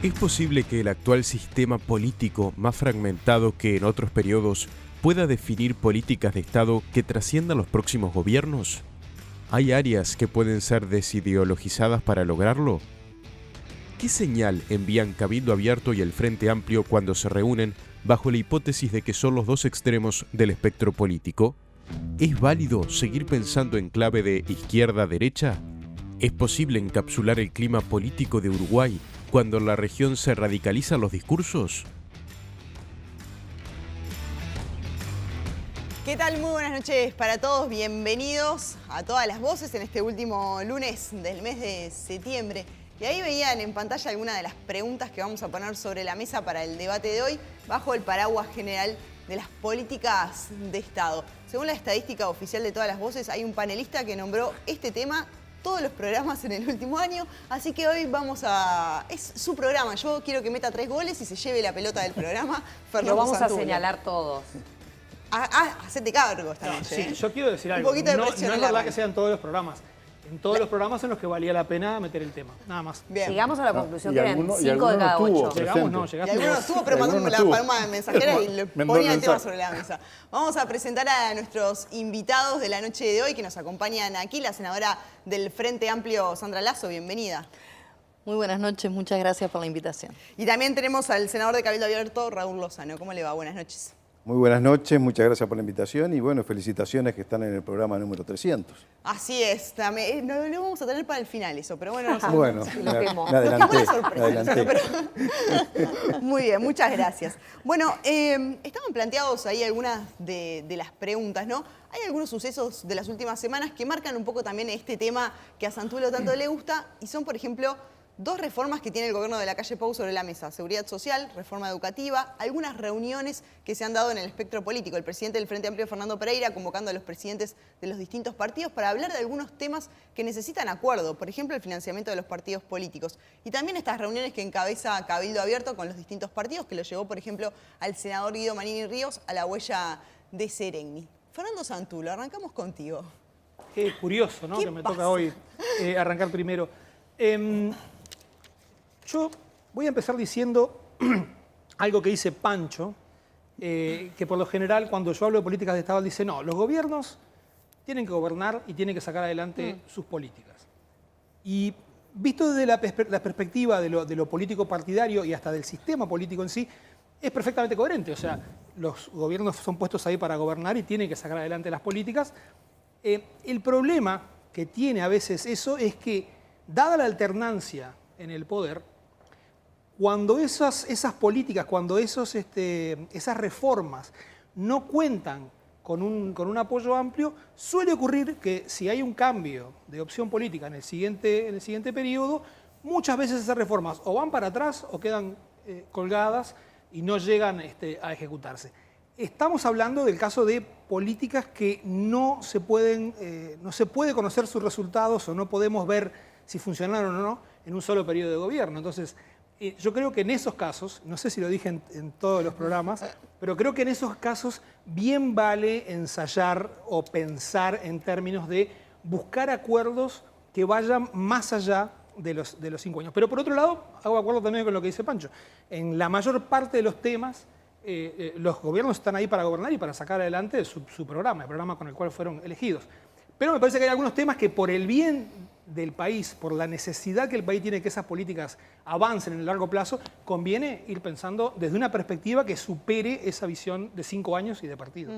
¿Es posible que el actual sistema político, más fragmentado que en otros periodos, pueda definir políticas de Estado que trasciendan los próximos gobiernos? ¿Hay áreas que pueden ser desideologizadas para lograrlo? ¿Qué señal envían Cabildo Abierto y el Frente Amplio cuando se reúnen bajo la hipótesis de que son los dos extremos del espectro político? ¿Es válido seguir pensando en clave de izquierda-derecha? ¿Es posible encapsular el clima político de Uruguay cuando en la región se radicalizan los discursos? ¿Qué tal? Muy buenas noches para todos. Bienvenidos a todas las voces en este último lunes del mes de septiembre. Y ahí veían en pantalla algunas de las preguntas que vamos a poner sobre la mesa para el debate de hoy, bajo el paraguas general de las políticas de Estado. Según la estadística oficial de todas las voces, hay un panelista que nombró este tema todos los programas en el último año, así que hoy es su programa. Yo quiero que meta 3 goles y se lleve la pelota del programa. Lo vamos a señalar todos. Hacete cargo esta noche. Sí, yo quiero decir algo. Un poquito de no presión es en la verdad mano. que sean todos los programas. En todos los programas en los que valía la pena meter el tema. Nada más. Bien. Llegamos a la conclusión y que eran alguno- y 5 de alguno cada no tuvo. 8. Llegamos, no, Presente. Y llegaste algunos vos. estuvo, pero mandó Alguno la estuvo. palma mensajera y le Mandó ponía el el tema mensaje. sobre la mesa. Vamos a presentar a nuestros invitados de la noche de hoy que nos acompañan aquí, la senadora del Frente Amplio, Sandra Lasso, bienvenida. Muy buenas noches, muchas gracias por la invitación. Y también tenemos al senador de Cabildo Abierto, Raúl Lozano. ¿Cómo le va? Buenas noches. Muy buenas noches, muchas gracias por la invitación y bueno, felicitaciones que están en el programa número 300. Así es, también, lo vamos a tener para el final eso, pero bueno, no Bueno, lo temo. me adelanté, Nos quedó una me sorpresa, adelanté. pero- Muy bien, muchas gracias. Bueno, estaban planteados ahí algunas de las preguntas, ¿no? Hay algunos sucesos de las últimas semanas que marcan un poco también este tema que a Santulo tanto le gusta y son, por ejemplo, 2 reformas que tiene el gobierno de la calle Pou sobre la mesa. Seguridad social, reforma educativa, algunas reuniones que se han dado en el espectro político. El presidente del Frente Amplio, Fernando Pereira, convocando a los presidentes de los distintos partidos para hablar de algunos temas que necesitan acuerdo. Por ejemplo, el financiamiento de los partidos políticos. Y también estas reuniones que encabeza Cabildo Abierto con los distintos partidos, que lo llevó, por ejemplo, al senador Guido Manini Ríos a la huella de Sereni. Fernando Santulo, arrancamos contigo. Qué curioso, ¿no? ¿Qué Que me pasa? toca hoy arrancar primero. Yo voy a empezar diciendo algo que dice Pancho, que por lo general cuando yo hablo de políticas de Estado, él dice, no, los gobiernos tienen que gobernar y tienen que sacar adelante sus políticas. Y visto desde la perspectiva de lo político partidario y hasta del sistema político en sí, es perfectamente coherente. O sea, los gobiernos son puestos ahí para gobernar y tienen que sacar adelante las políticas. El problema que tiene a veces eso es que, dada la alternancia en el poder, cuando esas políticas, cuando esas reformas no cuentan con un apoyo amplio, suele ocurrir que si hay un cambio de opción política en el siguiente periodo, muchas veces esas reformas o van para atrás o quedan colgadas y no llegan a ejecutarse. Estamos hablando del caso de políticas que no se puede conocer sus resultados o no podemos ver si funcionaron o no en un solo periodo de gobierno. Entonces, yo creo que en esos casos, no sé si lo dije en todos los programas, pero creo que en esos casos bien vale ensayar o pensar en términos de buscar acuerdos que vayan más allá de los 5 años. Pero por otro lado, hago acuerdo también con lo que dice Pancho. En la mayor parte de los temas, los gobiernos están ahí para gobernar y para sacar adelante su programa, el programa con el cual fueron elegidos. Pero me parece que hay algunos temas que por el bien del país, por la necesidad que el país tiene que esas políticas avancen en el largo plazo, conviene ir pensando desde una perspectiva que supere esa visión de 5 años y de partido.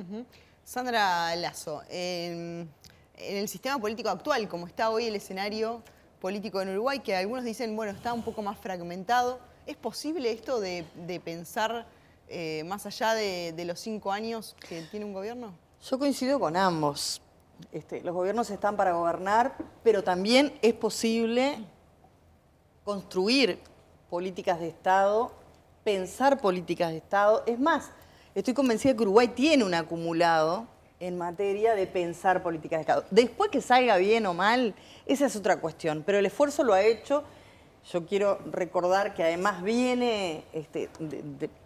Sandra Lasso, en el sistema político actual, como está hoy el escenario político en Uruguay, que algunos dicen, bueno, está un poco más fragmentado, ¿es posible esto de pensar más allá de los 5 años que tiene un gobierno? Yo coincido con ambos. Los gobiernos están para gobernar, pero también es posible construir políticas de Estado, pensar políticas de Estado. Es más, estoy convencida que Uruguay tiene un acumulado en materia de pensar políticas de Estado. Después que salga bien o mal, esa es otra cuestión, pero el esfuerzo lo ha hecho. Yo quiero recordar que además viene,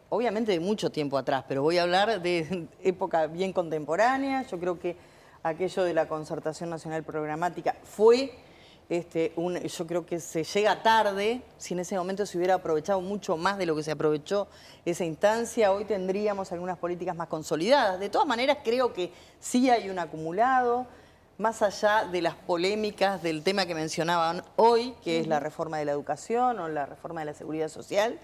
obviamente de mucho tiempo atrás, pero voy a hablar de época bien contemporánea. Yo creo que aquello de la concertación nacional programática fue Yo creo que se llega tarde. Si en ese momento se hubiera aprovechado mucho más de lo que se aprovechó esa instancia, hoy tendríamos algunas políticas más consolidadas. De todas maneras, creo que sí hay un acumulado, más allá de las polémicas del tema que mencionaban hoy, que es la reforma de la educación o la reforma de la seguridad social.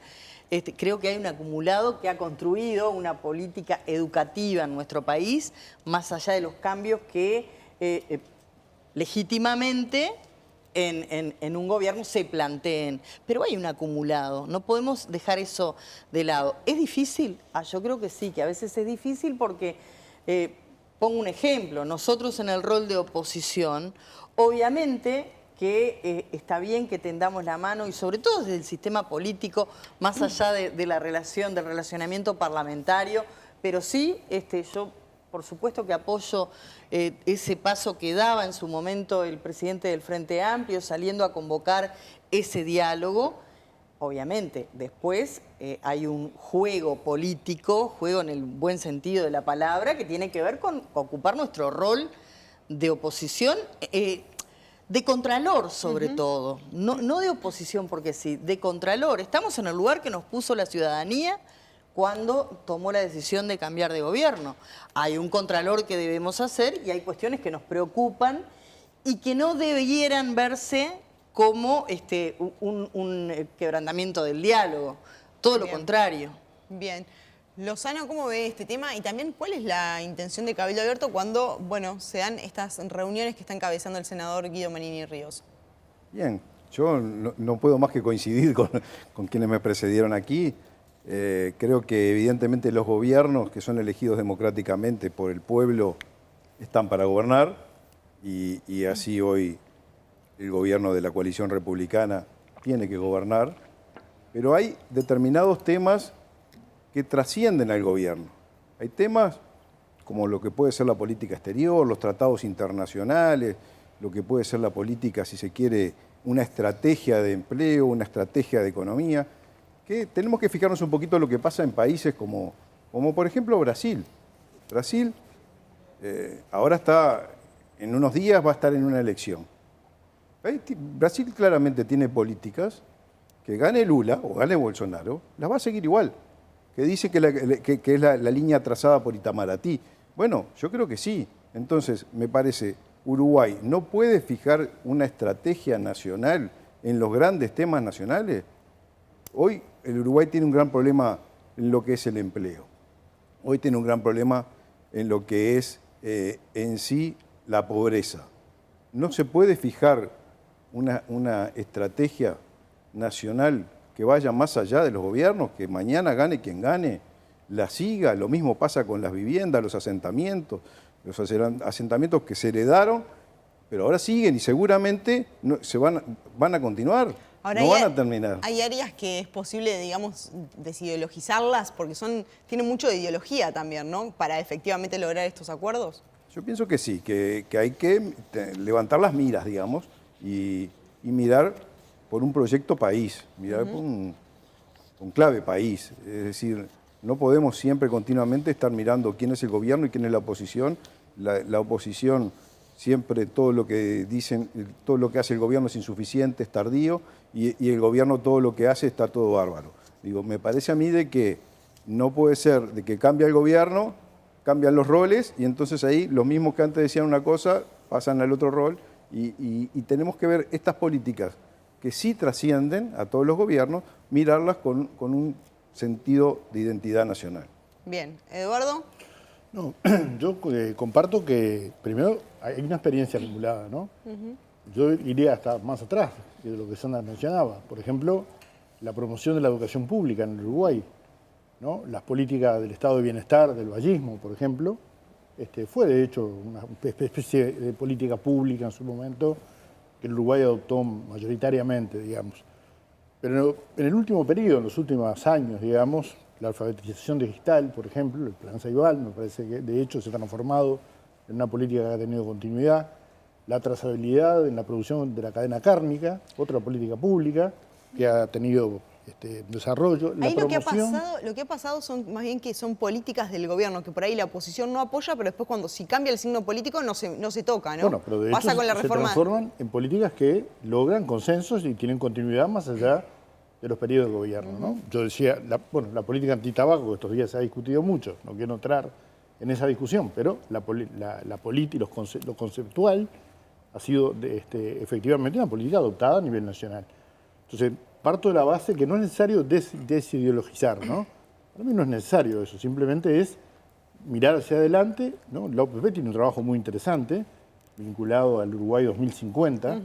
Creo que hay un acumulado que ha construido una política educativa en nuestro país, más allá de los cambios que legítimamente en un gobierno se planteen. Pero hay un acumulado, no podemos dejar eso de lado. ¿Es difícil? Yo creo que sí, que a veces es difícil porque, pongo un ejemplo, nosotros en el rol de oposición, obviamente que está bien que tendamos la mano y sobre todo desde el sistema político, más allá de la relación, del relacionamiento parlamentario, pero sí, yo por supuesto que apoyo ese paso que daba en su momento el presidente del Frente Amplio, saliendo a convocar ese diálogo. Obviamente, después hay un juego político, juego en el buen sentido de la palabra, que tiene que ver con ocupar nuestro rol de oposición, de contralor sobre todo, no de oposición porque sí, de contralor. Estamos en el lugar que nos puso la ciudadanía cuando tomó la decisión de cambiar de gobierno. Hay un contralor que debemos hacer y hay cuestiones que nos preocupan y que no debieran verse como un quebrantamiento del diálogo, todo lo contrario. Bien. Lozano, ¿cómo ve este tema? Y también, ¿cuál es la intención de Cabildo Abierto cuando, se dan estas reuniones que está encabezando el senador Guido Manini Ríos? Bien, yo no puedo más que coincidir con quienes me precedieron aquí. Creo que evidentemente los gobiernos que son elegidos democráticamente por el pueblo están para gobernar y así hoy el gobierno de la coalición republicana tiene que gobernar, pero hay determinados temas que trascienden al gobierno. Hay temas como lo que puede ser la política exterior, los tratados internacionales, lo que puede ser la política, si se quiere, una estrategia de empleo, una estrategia de economía, que tenemos que fijarnos un poquito en lo que pasa en países como por ejemplo Brasil. Brasil ahora está, en unos días va a estar en una elección. Brasil claramente tiene políticas que gane Lula o gane Bolsonaro, las va a seguir igual, que dice que es la línea trazada por Itamaraty. Bueno, yo creo que sí. Entonces, me parece, Uruguay no puede fijar una estrategia nacional en los grandes temas nacionales. Hoy el Uruguay tiene un gran problema en lo que es el empleo. Hoy tiene un gran problema en lo que es en sí la pobreza. No se puede fijar una estrategia nacional que vaya más allá de los gobiernos, que mañana gane quien gane, la siga. Lo mismo pasa con las viviendas, los asentamientos que se heredaron, pero ahora siguen y seguramente van a continuar. Ahora no van a terminar. Hay áreas que es posible, digamos, desideologizarlas porque tienen mucho de ideología también, ¿no? Para efectivamente lograr estos acuerdos. Yo pienso que sí, que hay que levantar las miras, digamos, y mirar por un proyecto país, mirar por un clave país. Es decir, no podemos siempre continuamente estar mirando quién es el gobierno y quién es la oposición. La oposición siempre todo lo que dicen, todo lo que hace el gobierno es insuficiente, es tardío, y el gobierno todo lo que hace está todo bárbaro. Digo, me parece a mí de que no puede ser de que cambia el gobierno, cambian los roles, y entonces ahí los mismos que antes decían una cosa pasan al otro rol, y tenemos que ver estas políticas que sí trascienden a todos los gobiernos, mirarlas con un sentido de identidad nacional. Bien. ¿Eduardo? No, yo comparto que primero hay una experiencia acumulada, ¿no? Yo iría hasta más atrás de lo que Sandra mencionaba. Por ejemplo, la promoción de la educación pública en el Uruguay, ¿no? Las políticas del estado de bienestar, del vallismo, por ejemplo, fue de hecho una especie de política pública en su momento que el Uruguay adoptó mayoritariamente, digamos. Pero en el último periodo, en los últimos años, digamos, la alfabetización digital, por ejemplo, el Plan Ceibal, me parece que de hecho se ha transformado en una política que ha tenido continuidad. La trazabilidad en la producción de la cadena cárnica, otra política pública que ha tenido desarrollo, la Ahí promoción. lo que ha pasado son más bien que son políticas del gobierno, que por ahí la oposición no apoya, pero después cuando si cambia el signo político no se toca, ¿no? Bueno, pero de Pasa hecho con la se reforma. transforman en políticas que logran consensos y tienen continuidad más allá de los periodos de gobierno, ¿no? Yo decía, la política antitabaco, que estos días se ha discutido mucho, no quiero entrar en esa discusión, pero la política, lo conceptual ha sido efectivamente una política adoptada a nivel nacional. Entonces, parto de la base que no es necesario desideologizar, ¿no? Para mí no es necesario eso, simplemente es mirar hacia adelante, ¿no? La OPP tiene un trabajo muy interesante, vinculado al Uruguay 2050,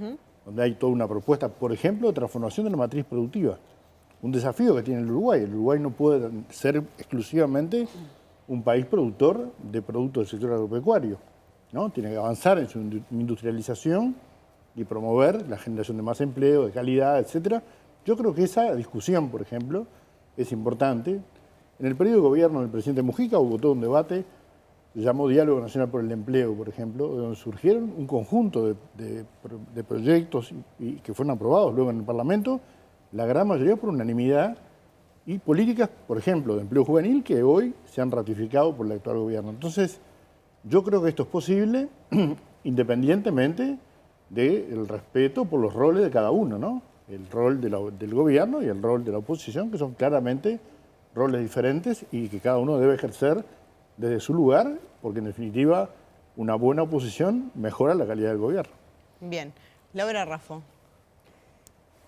donde hay toda una propuesta, por ejemplo, de transformación de la matriz productiva. Un desafío que tiene el Uruguay. El Uruguay no puede ser exclusivamente un país productor de productos del sector agropecuario, ¿no? Tiene que avanzar en su industrialización y promover la generación de más empleo, de calidad, etcétera. Yo creo que esa discusión, por ejemplo, es importante. En el periodo de gobierno del presidente Mujica hubo todo un debate, se llamó Diálogo Nacional por el Empleo, por ejemplo, donde surgieron un conjunto de proyectos y que fueron aprobados luego en el Parlamento, la gran mayoría por unanimidad, y políticas, por ejemplo, de empleo juvenil que hoy se han ratificado por el actual gobierno. Entonces, yo creo que esto es posible independientemente del respeto por los roles de cada uno, ¿no? El rol del gobierno y el rol de la oposición, que son claramente roles diferentes y que cada uno debe ejercer desde su lugar, porque en definitiva una buena oposición mejora la calidad del gobierno. Bien. Laura Raffo.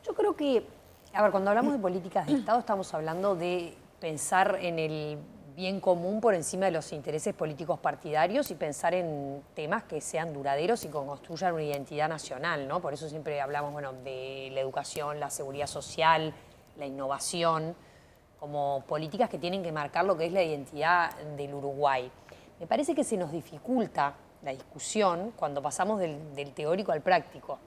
Yo creo que, a ver, cuando hablamos de políticas de Estado estamos hablando de pensar en el bien común por encima de los intereses políticos partidarios y pensar en temas que sean duraderos y que construyan una identidad nacional, ¿no? Por eso siempre hablamos, bueno, de la educación, la seguridad social, la innovación, como políticas que tienen que marcar lo que es la identidad del Uruguay. Me parece que se nos dificulta la discusión cuando pasamos del teórico al práctico.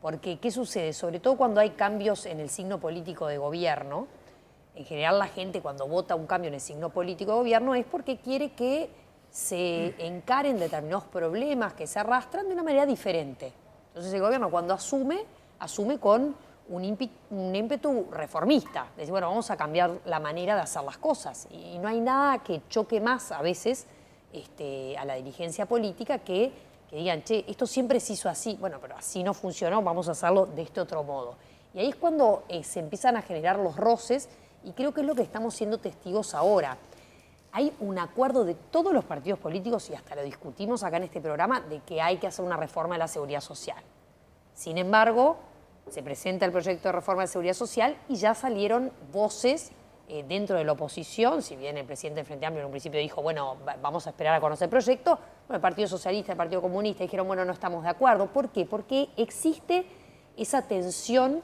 Porque, ¿qué sucede? Sobre todo cuando hay cambios en el signo político de gobierno, en general la gente cuando vota un cambio en el signo político de gobierno es porque quiere que se encaren determinados problemas que se arrastran de una manera diferente. Entonces el gobierno cuando asume con un ímpetu reformista. Decir, bueno, vamos a cambiar la manera de hacer las cosas. Y no hay nada que choque más a veces a la dirigencia política que digan, che, esto siempre se hizo así. Bueno, pero así no funcionó, vamos a hacerlo de este otro modo. Y ahí es cuando se empiezan a generar los roces y creo que es lo que estamos siendo testigos ahora. Hay un acuerdo de todos los partidos políticos, y hasta lo discutimos acá en este programa, de que hay que hacer una reforma de la seguridad social. Sin embargo, se presenta el proyecto de reforma de seguridad social y ya salieron voces dentro de la oposición, si bien el presidente del Frente Amplio en un principio dijo, bueno, vamos a esperar a conocer el proyecto, bueno, el Partido Socialista, el Partido Comunista dijeron, bueno, no estamos de acuerdo. ¿Por qué? Porque existe esa tensión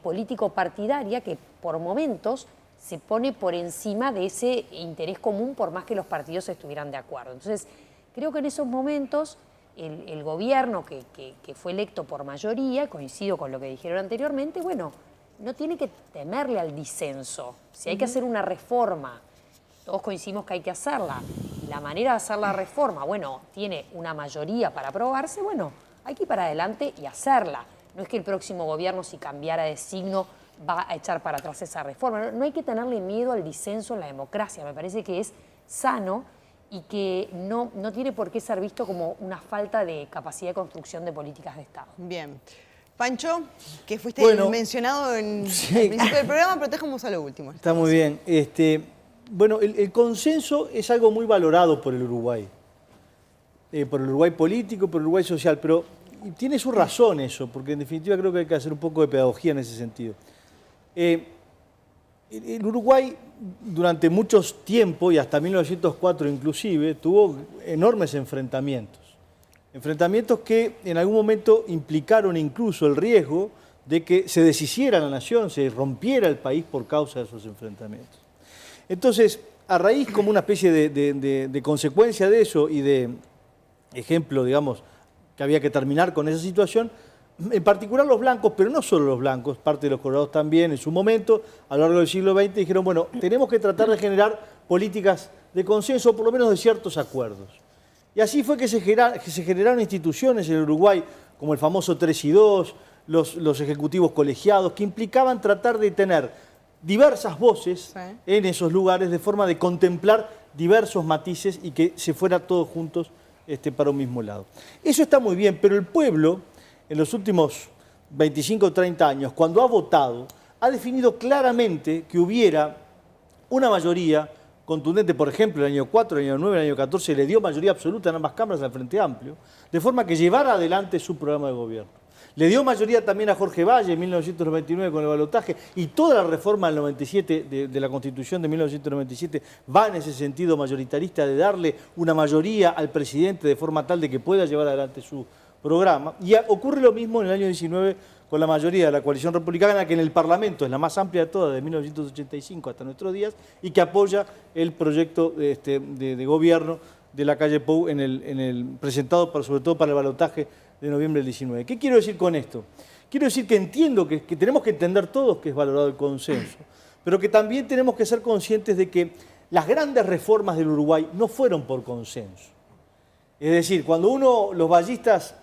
político-partidaria que por momentos se pone por encima de ese interés común por más que los partidos estuvieran de acuerdo. Entonces, creo que en esos momentos el gobierno que fue electo por mayoría, coincido con lo que dijeron anteriormente, bueno, no tiene que temerle al disenso. Si hay que hacer una reforma, todos coincidimos que hay que hacerla, y la manera de hacer la reforma, bueno, tiene una mayoría para aprobarse, bueno, hay que ir para adelante y hacerla. No es que el próximo gobierno, si cambiara de signo, va a echar para atrás esa reforma. No hay que tenerle miedo al disenso en la democracia. Me parece que es sano y que no tiene por qué ser visto como una falta de capacidad de construcción de políticas de Estado. Bien. Pancho, que fuiste mencionado en el principio del programa, pero te dejamos a lo último. Está muy bien. Bueno, el consenso es algo muy valorado por el Uruguay. Por el Uruguay político, por el Uruguay social, pero tiene su razón eso, porque en definitiva creo que hay que hacer un poco de pedagogía en ese sentido. El Uruguay durante muchos tiempos, y hasta 1904 inclusive, tuvo enormes enfrentamientos. Enfrentamientos que en algún momento implicaron incluso el riesgo de que se deshiciera la nación, se rompiera el país por causa de esos enfrentamientos. Entonces, a raíz como una especie de consecuencia de eso y de ejemplo, digamos, que había que terminar con esa situación, en particular los blancos, pero no solo los blancos, parte de los colorados también en su momento, a lo largo del siglo XX, dijeron, bueno, tenemos que tratar de generar políticas de consenso, por lo menos de ciertos acuerdos. Y así fue que se generaron instituciones en el Uruguay, como el famoso 3 y 2, los ejecutivos colegiados, que implicaban tratar de tener diversas voces Sí. en esos lugares de forma de contemplar diversos matices y que se fuera todos juntos para un mismo lado. Eso está muy bien, pero el pueblo en los últimos 25 o 30 años, cuando ha votado, ha definido claramente que hubiera una mayoría contundente. Por ejemplo, el año 4, el año 9, el año 14 le dio mayoría absoluta en ambas cámaras al Frente Amplio, de forma que llevara adelante su programa de gobierno. Le dio mayoría también a Jorge Valle en 1999 con el balotaje, y toda la reforma del 97 de la Constitución de 1997 va en ese sentido mayoritario de darle una mayoría al presidente de forma tal de que pueda llevar adelante su programa. Y ocurre lo mismo en el año 19 con la mayoría de la coalición republicana, que en el Parlamento es la más amplia de todas, de 1985 hasta nuestros días, y que apoya el proyecto de gobierno de la calle Pou presentado sobre todo para el balotaje de noviembre del 19. ¿Qué quiero decir con esto? Quiero decir que entiendo que tenemos que entender todos que es valorado el consenso, pero que también tenemos que ser conscientes de que las grandes reformas del Uruguay no fueron por consenso. Es decir, cuando los vallistas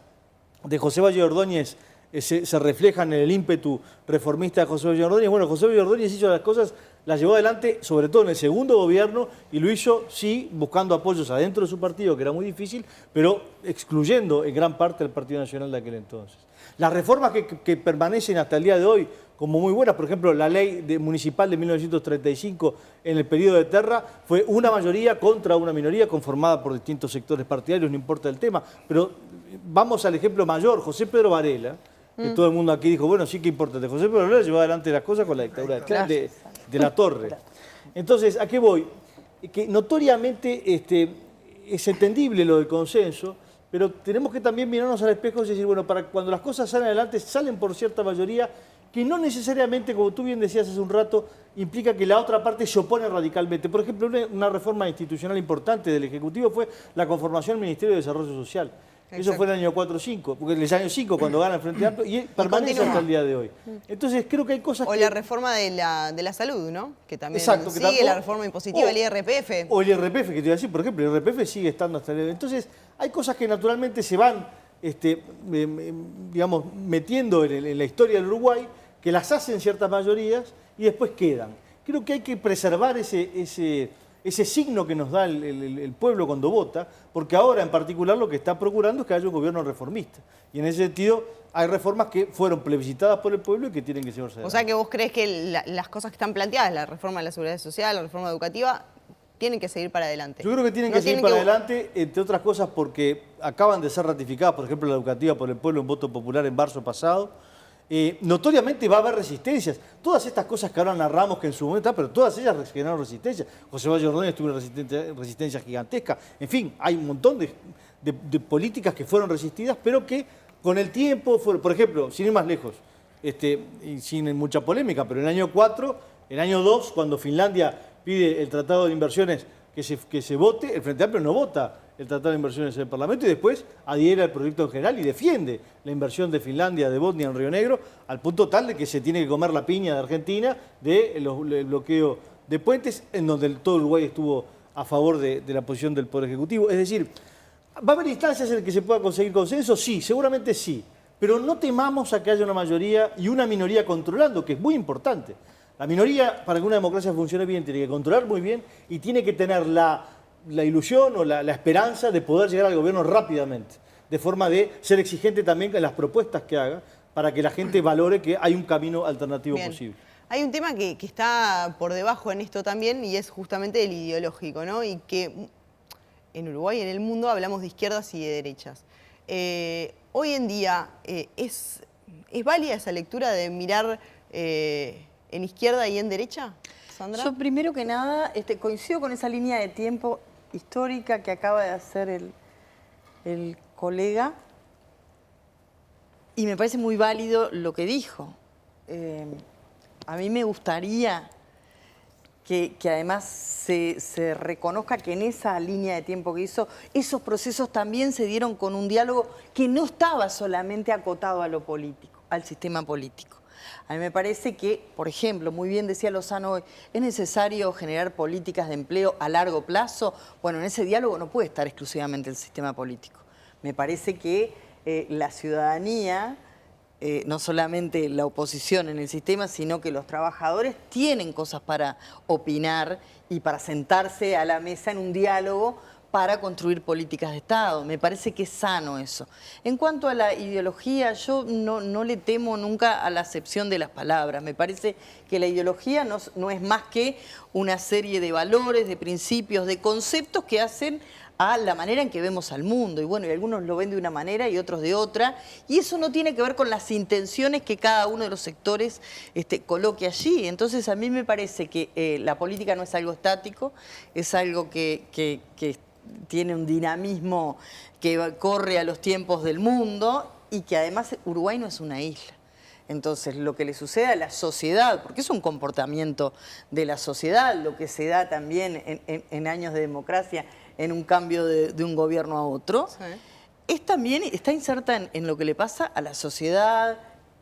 de José Valle Ordóñez se reflejan en el ímpetu reformista de José Valle Ordóñez, bueno, José Valle Ordóñez hizo las cosas, las llevó adelante, sobre todo en el segundo gobierno, y lo hizo, sí, buscando apoyos adentro de su partido, que era muy difícil, pero excluyendo en gran parte al Partido Nacional de aquel entonces. Las reformas que permanecen hasta el día de hoy como muy buenas, por ejemplo, la ley municipal de 1935 en el periodo de Terra fue una mayoría contra una minoría conformada por distintos sectores partidarios, no importa el tema, pero vamos al ejemplo mayor, José Pedro Varela, que todo el mundo aquí dijo, bueno, sí que importa, de José Pedro Varela llevó adelante las cosas con la dictadura de la Torre. Entonces, ¿a qué voy? Que notoriamente es entendible lo del consenso, pero tenemos que también mirarnos al espejo y decir, bueno, para cuando las cosas salen adelante, salen por cierta mayoría, que no necesariamente, como tú bien decías hace un rato, implica que la otra parte se opone radicalmente. Por ejemplo, una reforma institucional importante del Ejecutivo fue la conformación del Ministerio de Desarrollo Social. Exacto. Eso fue en el año 4 o 5, porque en el año 5 cuando gana el Frente Amplio, y permanece hasta el día de hoy. Entonces creo que hay cosas o la reforma de la salud, ¿no? Que también exacto, sigue la reforma impositiva, el IRPF. O el IRPF, que te iba a decir, por ejemplo, el IRPF sigue estando hasta el día de hoy. Entonces hay cosas que naturalmente se van, digamos, metiendo en la historia del Uruguay, que las hacen ciertas mayorías y después quedan. Creo que hay que preservar ese signo que nos da el pueblo cuando vota, porque ahora en particular lo que está procurando es que haya un gobierno reformista. Y en ese sentido hay reformas que fueron plebiscitadas por el pueblo y que tienen que llevarse adelante. O sea que vos crees que las cosas que están planteadas, la reforma de la seguridad social, la reforma educativa, tienen que seguir para adelante. Yo creo que tienen que seguir para adelante, entre otras cosas porque acaban de ser ratificadas, por ejemplo, la educativa por el pueblo en voto popular en marzo pasado. Notoriamente va a haber resistencias. Todas estas cosas que ahora narramos que en su momento, pero todas ellas generaron resistencia. José Valle Ordóñez tuvo una resistencia gigantesca. En fin, hay un montón de políticas que fueron resistidas, pero que con el tiempo, por ejemplo, sin ir más lejos, y sin mucha polémica, pero en el año 4, en el año 2, cuando Finlandia pide el Tratado de Inversiones que se vote, el Frente Amplio no vota el Tratado de Inversiones en el Parlamento y después adhiere al proyecto en general y defiende la inversión de Finlandia, de Botnia en Río Negro, al punto tal de que se tiene que comer la piña de Argentina del bloqueo de puentes, en donde todo Uruguay estuvo a favor de la posición del Poder Ejecutivo. Es decir, ¿va a haber instancias en las que se pueda conseguir consenso? Sí, seguramente sí, pero no temamos a que haya una mayoría y una minoría controlando, que es muy importante. La minoría, para que una democracia funcione bien, tiene que controlar muy bien y tiene que tener la ilusión o la esperanza de poder llegar al gobierno rápidamente, de forma de ser exigente también en las propuestas que haga, para que la gente valore que hay un camino alternativo posible. Hay un tema que está por debajo en esto también y es justamente el ideológico, ¿no? Y que en Uruguay y en el mundo hablamos de izquierdas y de derechas. Hoy en día, ¿es válida esa lectura de mirar en izquierda y en derecha, Sandra? Yo primero que nada coincido con esa línea de tiempo histórica que acaba de hacer el colega y me parece muy válido lo que dijo. A mí me gustaría que además se reconozca que en esa línea de tiempo que hizo, esos procesos también se dieron con un diálogo que no estaba solamente acotado a lo político, al sistema político. A mí me parece que, por ejemplo, muy bien decía Lozano hoy, es necesario generar políticas de empleo a largo plazo. Bueno, en ese diálogo no puede estar exclusivamente el sistema político. Me parece que la ciudadanía no solamente la oposición en el sistema, sino que los trabajadores tienen cosas para opinar y para sentarse a la mesa en un diálogo para construir políticas de Estado. Me parece que es sano eso. En cuanto a la ideología, yo no le temo nunca a la acepción de las palabras. Me parece que la ideología no es más que una serie de valores, de principios, de conceptos que hacen a la manera en que vemos al mundo. Y bueno, y algunos lo ven de una manera y otros de otra. Y eso no tiene que ver con las intenciones que cada uno de los sectores coloque allí. Entonces a mí me parece que la política no es algo estático, es algo que tiene un dinamismo que corre a los tiempos del mundo y que además Uruguay no es una isla. Entonces, lo que le sucede a la sociedad, porque es un comportamiento de la sociedad, lo que se da también en años de democracia, en un cambio de un gobierno a otro, sí, también está inserta en lo que le pasa a la sociedad,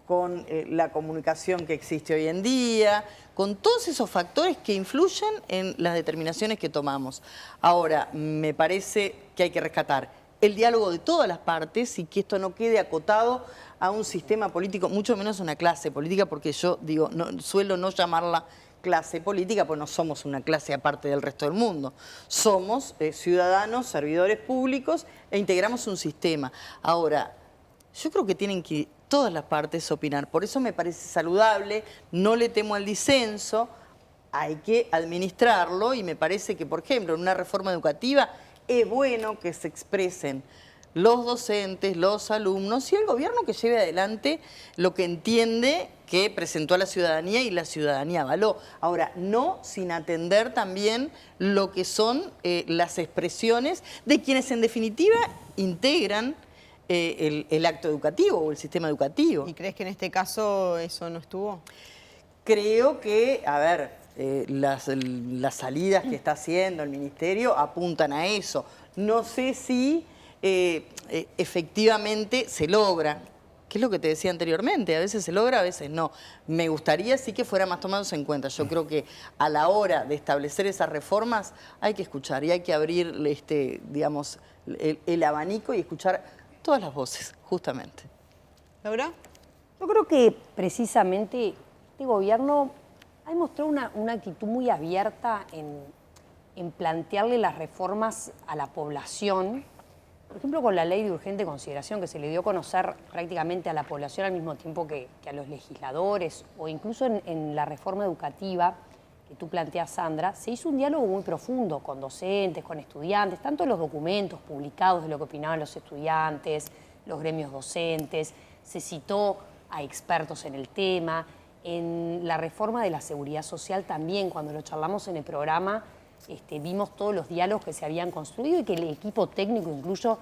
con la comunicación que existe hoy en día, con todos esos factores que influyen en las determinaciones que tomamos. Ahora, me parece que hay que rescatar el diálogo de todas las partes y que esto no quede acotado a un sistema político, mucho menos una clase política, porque yo digo, suelo no llamarla clase política, pues no somos una clase aparte del resto del mundo. Somos ciudadanos, servidores públicos e integramos un sistema. Ahora, yo creo que tienen que todas las partes opinar. Por eso me parece saludable, no le temo al disenso, hay que administrarlo y me parece que, por ejemplo, en una reforma educativa es bueno que se expresen los docentes, los alumnos y el gobierno que lleve adelante lo que entiende que presentó a la ciudadanía y la ciudadanía avaló. Ahora, no sin atender también lo que son las expresiones de quienes en definitiva integran el acto educativo o el sistema educativo. ¿Y crees que en este caso eso no estuvo? Creo que, a ver, las salidas que está haciendo el Ministerio apuntan a eso. No sé si efectivamente se logra, que es lo que te decía anteriormente, a veces se logra, a veces no. Me gustaría sí que fuera más tomados en cuenta. Yo creo que a la hora de establecer esas reformas hay que escuchar y hay que abrir digamos, el abanico y escuchar todas las voces, justamente. ¿Laura? Yo creo que precisamente este gobierno ha demostrado una actitud muy abierta en plantearle las reformas a la población. Por ejemplo, con la ley de urgente consideración que se le dio a conocer prácticamente a la población al mismo tiempo que a los legisladores, o incluso en la reforma educativa que tú planteas, Sandra, se hizo un diálogo muy profundo con docentes, con estudiantes, tanto los documentos publicados de lo que opinaban los estudiantes, los gremios docentes, se citó a expertos en el tema. En la reforma de la seguridad social también, cuando lo charlamos en el programa, vimos todos los diálogos que se habían construido y que el equipo técnico incluso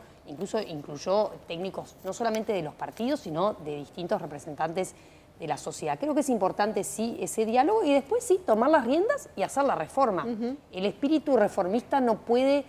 incluyó técnicos no solamente de los partidos, sino de distintos representantes de la sociedad. Creo que es importante, sí, ese diálogo y después, sí, tomar las riendas y hacer la reforma. El espíritu reformista no puede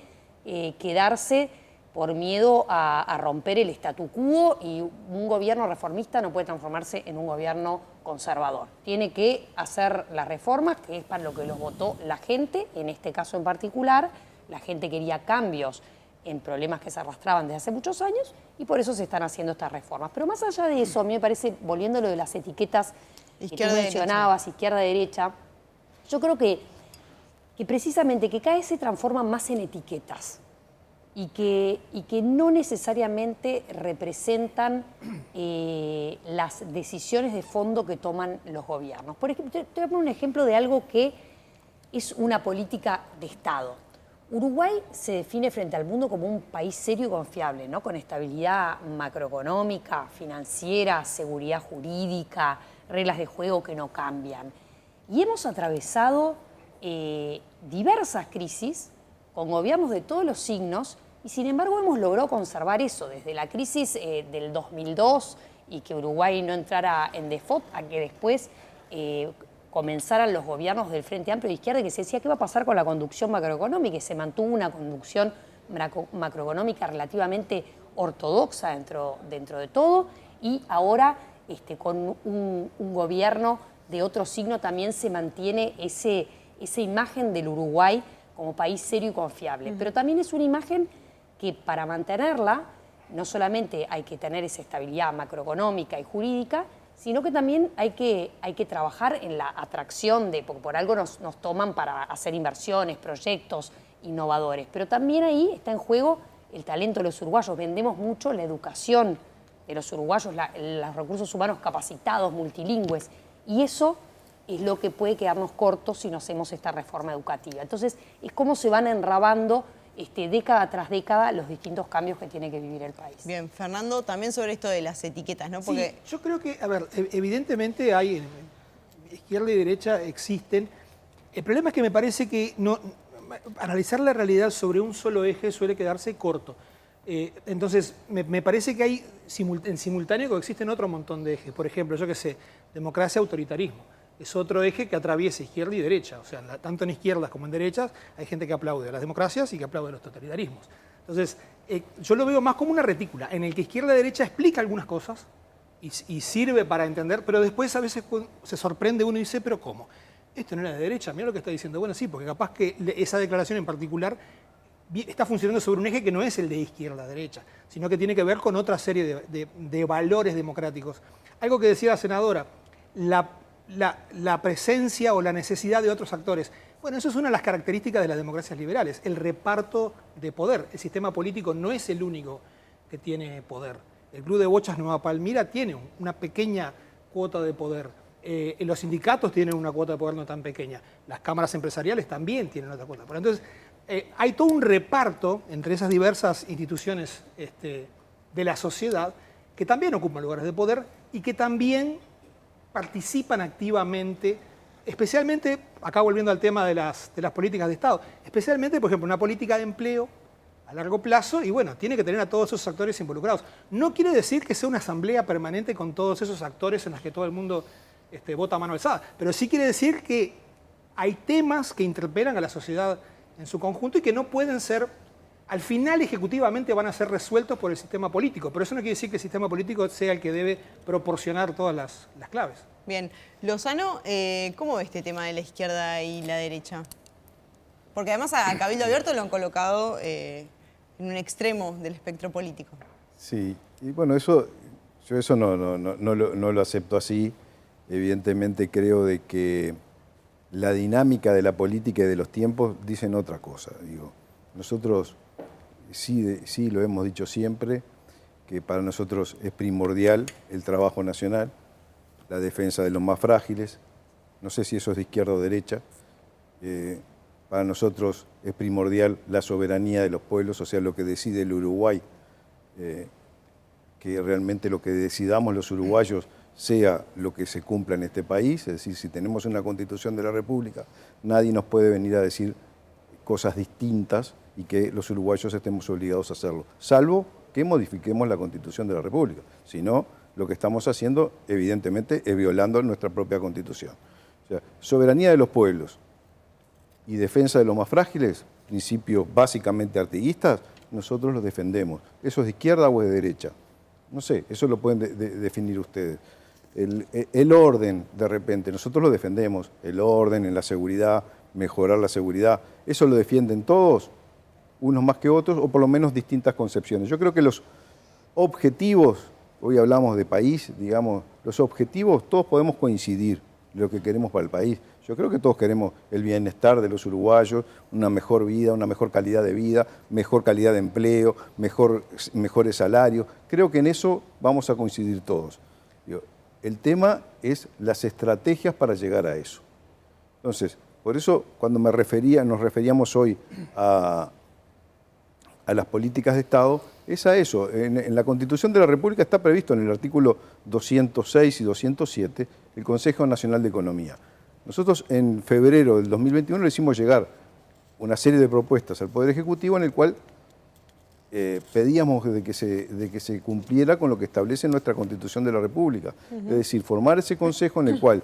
quedarse por miedo a romper el statu quo y un gobierno reformista no puede transformarse en un gobierno conservador. Tiene que hacer las reformas, que es para lo que los votó la gente, en este caso en particular. La gente quería cambios en problemas que se arrastraban desde hace muchos años y por eso se están haciendo estas reformas. Pero más allá de eso, a mí me parece, volviendo a lo de las etiquetas que tú mencionabas, izquierda-derecha, yo creo que precisamente que cada vez se transforman más en etiquetas y que no necesariamente representan las decisiones de fondo que toman los gobiernos. Por ejemplo, te voy a poner un ejemplo de algo que es una política de Estado. Uruguay se define frente al mundo como un país serio y confiable, ¿no? Con estabilidad macroeconómica, financiera, seguridad jurídica, reglas de juego que no cambian. Y hemos atravesado diversas crisis con gobiernos de todos los signos y sin embargo hemos logrado conservar eso, desde la crisis del 2002 y que Uruguay no entrara en default a que después comenzaran los gobiernos del Frente Amplio de Izquierda, que se decía qué va a pasar con la conducción macroeconómica, y se mantuvo una conducción macroeconómica relativamente ortodoxa dentro de todo, y ahora con un gobierno de otro signo también se mantiene esa imagen del Uruguay como país serio y confiable. Pero también es una imagen que para mantenerla no solamente hay que tener esa estabilidad macroeconómica y jurídica, sino que también hay que trabajar en la atracción porque por algo nos toman para hacer inversiones, proyectos innovadores. Pero también ahí está en juego el talento de los uruguayos. Vendemos mucho la educación de los uruguayos, los recursos humanos capacitados, multilingües, y eso es lo que puede quedarnos cortos si no hacemos esta reforma educativa. Entonces, es cómo se van enrabando década tras década los distintos cambios que tiene que vivir el país. Bien, Fernando, también sobre esto de las etiquetas, ¿no? Porque Sí, yo creo que, a ver, evidentemente hay, izquierda y derecha existen. El problema es que me parece que analizar la realidad sobre un solo eje suele quedarse corto. Entonces, me parece que hay en simultáneo coexisten otro montón de ejes. Por ejemplo, yo qué sé, democracia, autoritarismo. Es otro eje que atraviesa izquierda y derecha. O sea, tanto en izquierdas como en derechas hay gente que aplaude a las democracias y que aplaude a los totalitarismos. Entonces, yo lo veo más como una retícula en el que izquierda y derecha explica algunas cosas y sirve para entender, pero después a veces se sorprende uno y dice, ¿pero cómo? Esto no era de derecha, mira lo que está diciendo. Bueno, sí, porque capaz que esa declaración en particular está funcionando sobre un eje que no es el de izquierda-derecha, sino que tiene que ver con otra serie de valores democráticos. Algo que decía la senadora, la presencia o la necesidad de otros actores. Bueno, eso es una de las características de las democracias liberales, el reparto de poder. El sistema político no es el único que tiene poder. El Club de Bochas Nueva Palmira tiene una pequeña cuota de poder. Los sindicatos tienen una cuota de poder no tan pequeña. Las cámaras empresariales también tienen otra cuota de poder. Entonces, hay todo un reparto entre esas diversas instituciones de la sociedad que también ocupan lugares de poder y que también participan activamente, especialmente, acá volviendo al tema de las políticas de Estado, especialmente, por ejemplo, una política de empleo a largo plazo y bueno, tiene que tener a todos esos actores involucrados. No quiere decir que sea una asamblea permanente con todos esos actores en los que todo el mundo vota a mano alzada, pero sí quiere decir que hay temas que interpelan a la sociedad en su conjunto y que no pueden ser, al final ejecutivamente van a ser resueltos por el sistema político, pero eso no quiere decir que el sistema político sea el que debe proporcionar todas las claves. Bien, Lozano, ¿cómo ve este tema de la izquierda y la derecha? Porque además a Cabildo Abierto lo han colocado en un extremo del espectro político. Sí, y bueno, yo eso no lo acepto así. Evidentemente creo de que la dinámica de la política y de los tiempos dicen otra cosa. Digo, nosotros sí lo hemos dicho siempre, que para nosotros es primordial el trabajo nacional, la defensa de los más frágiles. No sé si eso es de izquierda o derecha. Para nosotros es primordial la soberanía de los pueblos, o sea, lo que decide el Uruguay, que realmente lo que decidamos los uruguayos sea lo que se cumpla en este país. Es decir, si tenemos una Constitución de la República, nadie nos puede venir a decir cosas distintas y que los uruguayos estemos obligados a hacerlo, salvo que modifiquemos la Constitución de la República. Si no, lo que estamos haciendo, evidentemente, es violando nuestra propia Constitución. O sea, soberanía de los pueblos y defensa de los más frágiles, principios básicamente artiguistas, nosotros los defendemos. ¿Eso es de izquierda o es de derecha? No sé, eso lo pueden definir ustedes. El orden, de repente, nosotros lo defendemos, el orden en la seguridad, mejorar la seguridad, ¿eso lo defienden todos? Unos más que otros, o por lo menos distintas concepciones. Yo creo que los objetivos, hoy hablamos de país, digamos, los objetivos, todos podemos coincidir en lo que queremos para el país. Yo creo que todos queremos el bienestar de los uruguayos, una mejor vida, una mejor calidad de vida, mejor calidad de empleo, mejores salarios. Creo que en eso vamos a coincidir todos. El tema es las estrategias para llegar a eso. Entonces, por eso cuando nos referíamos hoy a las políticas de Estado, es a eso. En la Constitución de la República está previsto en el artículo 206 y 207 el Consejo Nacional de Economía. Nosotros en febrero del 2021 le hicimos llegar una serie de propuestas al Poder Ejecutivo en el cual pedíamos de que se cumpliera con lo que establece nuestra Constitución de la República. Es decir, formar ese consejo en el cual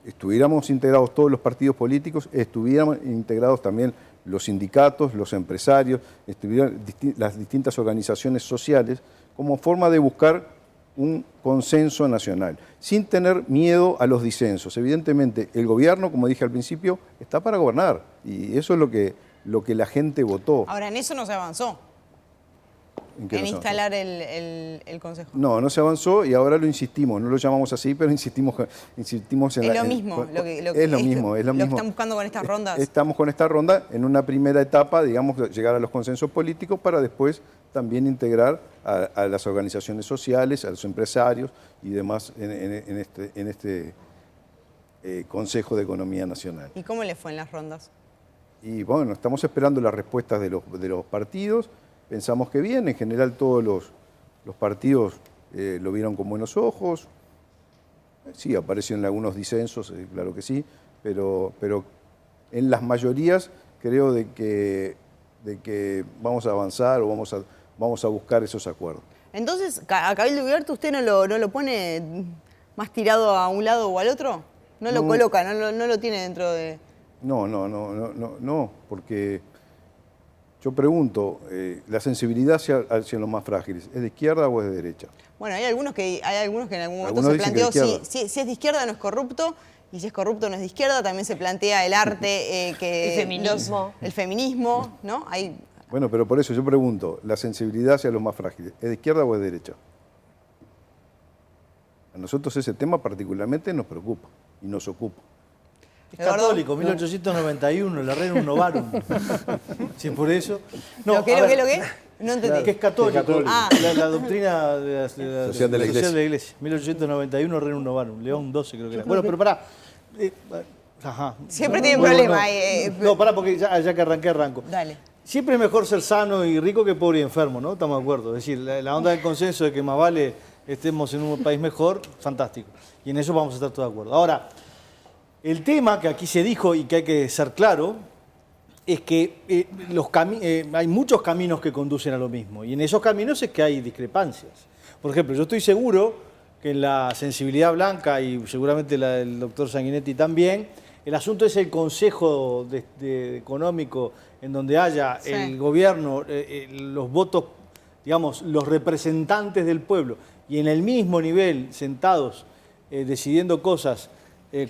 estuviéramos integrados todos los partidos políticos, estuvieran integrados también los sindicatos, los empresarios, estuvieran las distintas organizaciones sociales, como forma de buscar un consenso nacional, sin tener miedo a los disensos. Evidentemente, el gobierno, como dije al principio, está para gobernar, y eso es lo que la gente votó. Ahora, en eso no se avanzó. ¿En qué En no se avanzó? instalar el consejo. No, no se avanzó y ahora lo insistimos, no lo llamamos así, pero insistimos en Es lo mismo. Es lo mismo. Lo que están buscando con estas rondas. Estamos con esta ronda en una primera etapa, digamos, llegar a los consensos políticos para después también integrar a las organizaciones sociales, a los empresarios y demás en este Consejo de Economía Nacional. ¿Y cómo le fue en las rondas? Y bueno, estamos esperando las respuestas de los partidos. Pensamos que bien, en general todos los partidos lo vieron con buenos ojos. Sí, aparecieron algunos disensos, claro que sí, pero en las mayorías creo de que vamos a avanzar o vamos a buscar esos acuerdos. Entonces, ¿a Cabildo Abierto usted no lo pone más tirado a un lado o al otro? ¿No lo coloca, no lo tiene dentro de...? No, porque yo pregunto, la sensibilidad hacia los más frágiles, ¿es de izquierda o es de derecha? Bueno, hay algunos que en algún momento Algunos se dicen que planteó de izquierda. si es de izquierda no es corrupto, y si es corrupto no es de izquierda. También se plantea el arte, El feminismo. el feminismo, ¿no? Bueno, pero por eso yo pregunto, ¿la sensibilidad hacia los más frágiles, es de izquierda o es de derecha? A nosotros ese tema particularmente nos preocupa y nos ocupa. Es Eduardo, católico, 1891, la Rerum Novarum. Sí, por eso. ¿Lo qué? No entendí. Que es católico. Ah. La doctrina de la Social de la Iglesia. 1891, Rerum Novarum. León XII creo que era. Bueno, pero pará. Ajá. Siempre tienen Bueno, problema. No, pará, porque ya que arranco. Dale. Siempre es mejor ser sano y rico que pobre y enfermo, ¿no? Estamos de acuerdo. Es decir, la onda del consenso de que más vale estemos en un país mejor, fantástico. Y en eso vamos a estar todos de acuerdo. Ahora, el tema que aquí se dijo y que hay que ser claro es que hay muchos caminos que conducen a lo mismo. Y en esos caminos es que hay discrepancias. Por ejemplo, yo estoy seguro que en la sensibilidad blanca y seguramente la del doctor Sanguinetti también, el asunto es el Consejo Económico en donde haya Sí. el gobierno, los votos, digamos, los representantes del pueblo y en el mismo nivel, sentados, decidiendo cosas,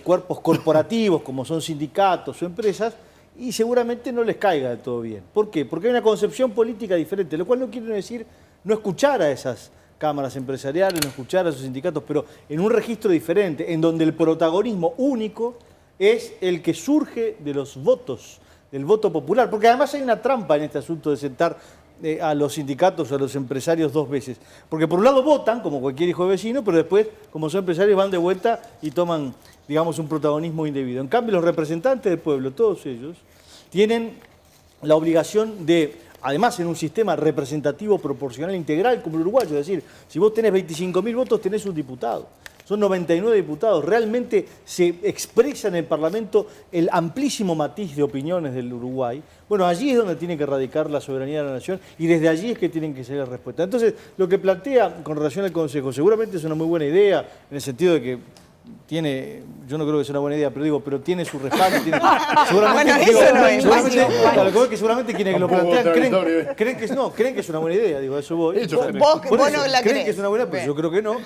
cuerpos corporativos como son sindicatos o empresas, y seguramente no les caiga de todo bien. ¿Por qué? Porque hay una concepción política diferente, lo cual no quiere decir no escuchar a esas cámaras empresariales, no escuchar a esos sindicatos, pero en un registro diferente, en donde el protagonismo único es el que surge de los votos, del voto popular. Porque además hay una trampa en este asunto de sentar a los sindicatos o a los empresarios dos veces. Porque por un lado votan, como cualquier hijo de vecino, pero después, como son empresarios, van de vuelta y toman, digamos, un protagonismo indebido. En cambio, los representantes del pueblo, todos ellos, tienen la obligación de, además en un sistema representativo proporcional integral como el uruguayo, es decir, si vos tenés 25.000 votos, tenés un diputado. Son 99 diputados. Realmente se expresa en el Parlamento el amplísimo matiz de opiniones del Uruguay. Bueno, allí es donde tiene que radicar la soberanía de la nación y desde allí es que tienen que ser las respuestas. Entonces, lo que plantea con relación al Consejo seguramente es una muy buena idea, en el sentido de que tiene, yo no creo que sea una buena idea, pero tiene su respaldo. Seguramente, Bueno, eso no es seguramente quienes lo Tampoco plantean territorio. creen que es una buena idea, digo, a eso voy. Eso Vos creo. Por no eso, la creen crees. que es una buena, pero Bien. yo creo que no.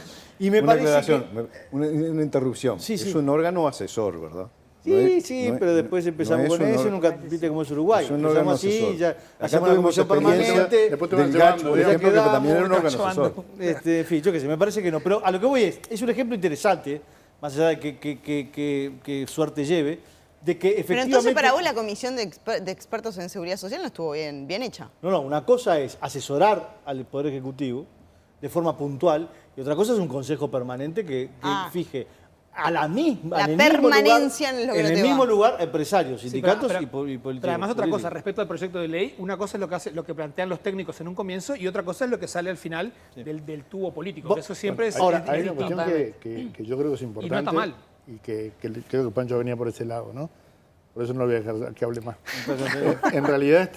Y me Una parece aclaración, que... una interrupción. Sí, sí. Es un órgano asesor, ¿verdad? Sí, No es- sí, no es- pero después empezamos no es con un eso, órgano- nunca viste cómo es Uruguay. Es un órgano Empezamos así, asesor. ya Acá hacemos la tuvimos comisión experiencia permanente. Después te van del llevando, Gacho, por ya ejemplo, que también era un quedamos, órgano asesor. En fin, yo qué sé, me parece que no. Pero a lo que voy es un ejemplo interesante, más allá de que suerte lleve, de que efectivamente... Pero entonces para vos la comisión de expertos en seguridad social no estuvo bien hecha. No, una cosa es asesorar al Poder Ejecutivo de forma puntual y otra cosa es un consejo permanente que fije a la misma... La en el mismo permanencia lugar, en lo que en no el te mismo va. lugar, empresarios, sindicatos pero- y políticos. Pero además otra cosa, políticos. respecto al proyecto de ley, una cosa es lo que plantean los técnicos en un comienzo y otra cosa es lo que sale al final del tubo político. Que eso siempre es Ahora, es hay una distinto. cuestión que yo creo que es importante. está mal. Y que creo que Pancho venía por ese lado, ¿no? Por eso no lo voy a dejar que hable más. En realidad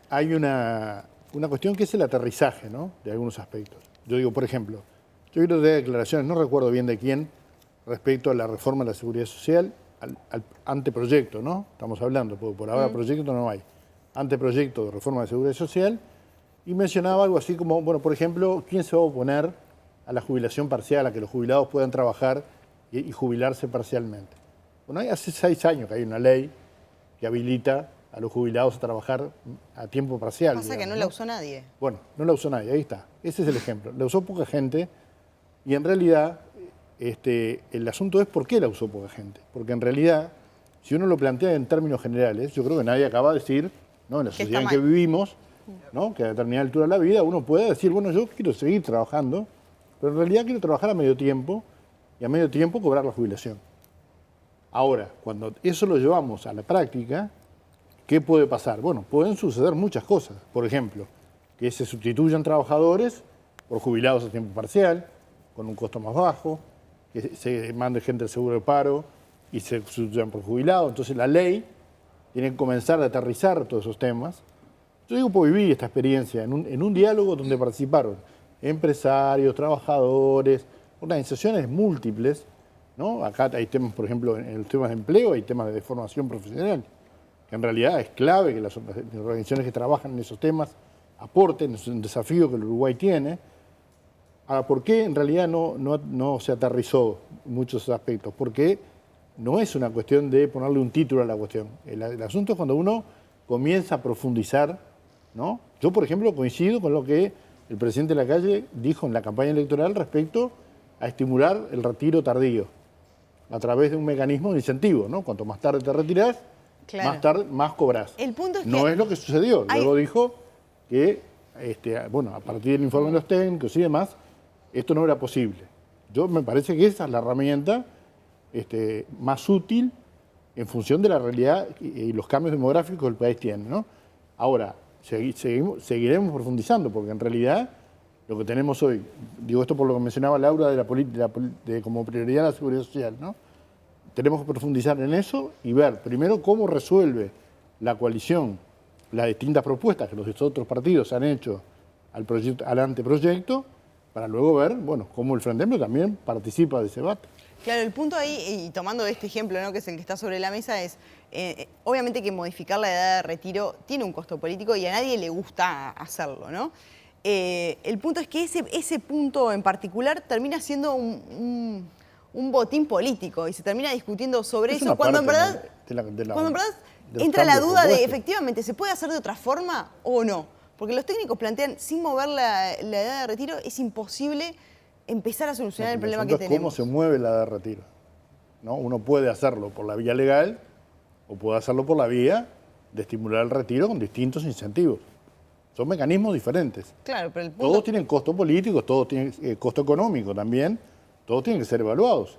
hay una cuestión que es el aterrizaje, ¿no? De algunos aspectos. Yo digo, por ejemplo, yo quiero dar declaraciones, no recuerdo bien de quién, respecto a la reforma de la seguridad social, al anteproyecto, ¿no? Estamos hablando, porque por ahora proyecto no hay. Anteproyecto de reforma de seguridad social, y mencionaba algo así como, bueno, por ejemplo, ¿quién se va a oponer a la jubilación parcial, a que los jubilados puedan trabajar y jubilarse parcialmente? Bueno, hace 6 años que hay una ley que habilita a los jubilados a trabajar a tiempo parcial. Pasa que digamos, no la usó nadie. Bueno, no la usó nadie, ahí está. Ese es el ejemplo. La usó poca gente y en realidad el asunto es por qué la usó poca gente. Porque en realidad, si uno lo plantea en términos generales, yo creo que nadie acaba de decir, ¿no? En la sociedad en que vivimos, ¿no? Que a determinada altura de la vida uno puede decir, bueno, yo quiero seguir trabajando, pero en realidad quiero trabajar a medio tiempo y a medio tiempo cobrar la jubilación. Ahora, cuando eso lo llevamos a la práctica, ¿qué puede pasar? Bueno, pueden suceder muchas cosas. Por ejemplo, que se sustituyan trabajadores por jubilados a tiempo parcial, con un costo más bajo, que se mande gente al seguro de paro y se sustituyan por jubilados. Entonces la ley tiene que comenzar a aterrizar todos esos temas. Yo digo, pues viví esta experiencia en un diálogo donde participaron empresarios, trabajadores, organizaciones múltiples, ¿no? Acá hay temas, por ejemplo, en los temas de empleo, hay temas de formación profesional, que en realidad es clave que las organizaciones que trabajan en esos temas aporten, es un desafío que el Uruguay tiene. Ahora, ¿por qué en realidad no se aterrizó en muchos aspectos? Porque no es una cuestión de ponerle un título a la cuestión. El asunto es cuando uno comienza a profundizar, ¿no? Yo, por ejemplo, coincido con lo que el presidente Lacalle dijo en la campaña electoral respecto a estimular el retiro tardío a través de un mecanismo de incentivo, ¿no? Cuanto más tarde te retirás, más tarde más cobrás. El punto es no que es lo que sucedió. Luego dijo que, bueno, a partir del informe de los técnicos y demás, esto no era posible. Yo me parece que esa es la herramienta más útil en función de la realidad y los cambios demográficos que el país tiene, ¿no? Ahora, seguiremos profundizando, porque en realidad lo que tenemos hoy, digo esto por lo que mencionaba Laura de la política como prioridad la seguridad social, ¿no? Tenemos que profundizar en eso y ver primero cómo resuelve la coalición las distintas propuestas que los otros partidos han hecho al anteproyecto, para luego ver, bueno, cómo el Frente Amplio también participa de ese debate. Claro, el punto ahí, y tomando este ejemplo, ¿no? Que es el que está sobre la mesa, es obviamente que modificar la edad de retiro tiene un costo político y a nadie le gusta hacerlo, ¿no? El punto es que ese punto en particular termina siendo un botín político y se termina discutiendo sobre eso cuando en verdad, entra la duda de efectivamente, ¿se puede hacer de otra forma o no? Porque los técnicos plantean, sin mover la edad de retiro, es imposible empezar a solucionar el problema que tenemos. ¿Cómo se mueve la edad de retiro? ¿No? Uno puede hacerlo por la vía legal o puede hacerlo por la vía de estimular el retiro con distintos incentivos. Son mecanismos diferentes. Claro, pero el punto... Todos tienen costo político, todos tienen costo económico también, todos tienen que ser evaluados,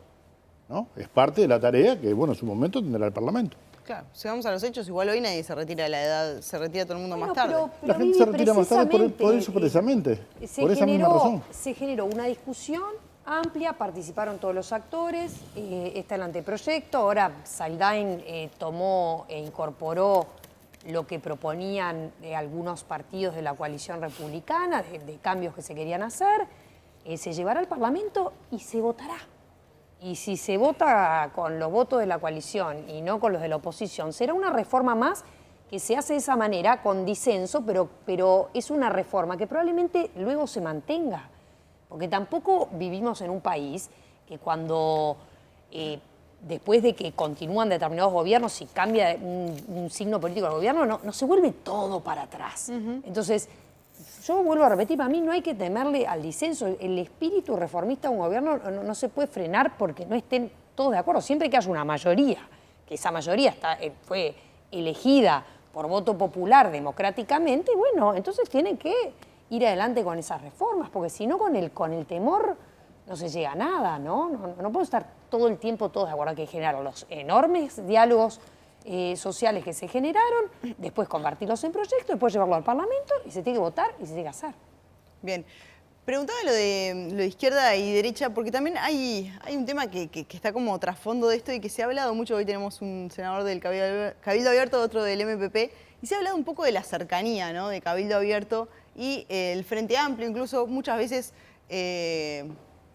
¿no? Es parte de la tarea que, bueno, en su momento tendrá el Parlamento. Claro, si vamos a los hechos, igual hoy nadie se retira de la edad, se retira todo el mundo más tarde. Pero la gente se retira más tarde por eso precisamente, por esa misma razón. Se generó una discusión amplia, participaron todos los actores, está el anteproyecto, ahora Saldain tomó e incorporó lo que proponían algunos partidos de la coalición republicana, de cambios que se querían hacer, se llevará al Parlamento y se votará. Y si se vota con los votos de la coalición y no con los de la oposición, será una reforma más que se hace de esa manera, con disenso, pero es una reforma que probablemente luego se mantenga. Porque tampoco vivimos en un país que cuando, después de que continúan determinados gobiernos y cambia un signo político del gobierno, no se vuelve todo para atrás. Entonces, yo vuelvo a repetir, para mí no hay que temerle al disenso. El espíritu reformista de un gobierno no se puede frenar porque no estén todos de acuerdo. Siempre que haya una mayoría, que esa mayoría fue elegida por voto popular democráticamente, bueno, entonces tienen que ir adelante con esas reformas, porque si no con el temor no se llega a nada, ¿no? No podemos estar todo el tiempo todos de acuerdo. Hay que generar los enormes diálogos sociales que se generaron, después convertirlos en proyectos, después llevarlo al Parlamento y se tiene que votar y se tiene que hacer. Bien. Preguntaba lo de izquierda y derecha, porque también hay un tema que está como trasfondo de esto y que se ha hablado mucho. Hoy tenemos un senador del Cabildo Abierto, otro del MPP, y se ha hablado un poco de la cercanía, ¿no? De Cabildo Abierto y el Frente Amplio, incluso muchas veces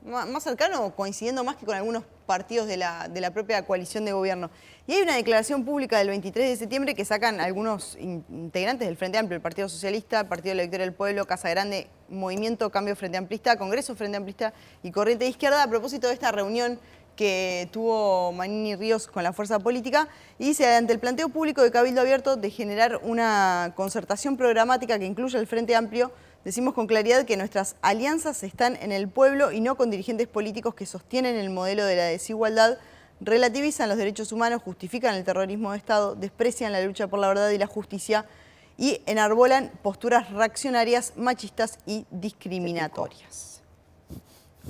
más cercano, coincidiendo más que con algunos partidos de la propia coalición de gobierno. Y hay una declaración pública del 23 de septiembre que sacan algunos integrantes del Frente Amplio, el Partido Socialista, el Partido de la Victoria del Pueblo, Casa Grande, Movimiento Cambio Frente Amplista, Congreso Frente Amplista y Corriente de Izquierda, a propósito de esta reunión que tuvo Manini Ríos con la fuerza política, y dice, ante el planteo público de Cabildo Abierto de generar una concertación programática que incluya el Frente Amplio, decimos con claridad que nuestras alianzas están en el pueblo y no con dirigentes políticos que sostienen el modelo de la desigualdad, relativizan los derechos humanos, justifican el terrorismo de Estado, desprecian la lucha por la verdad y la justicia y enarbolan posturas reaccionarias, machistas y discriminatorias.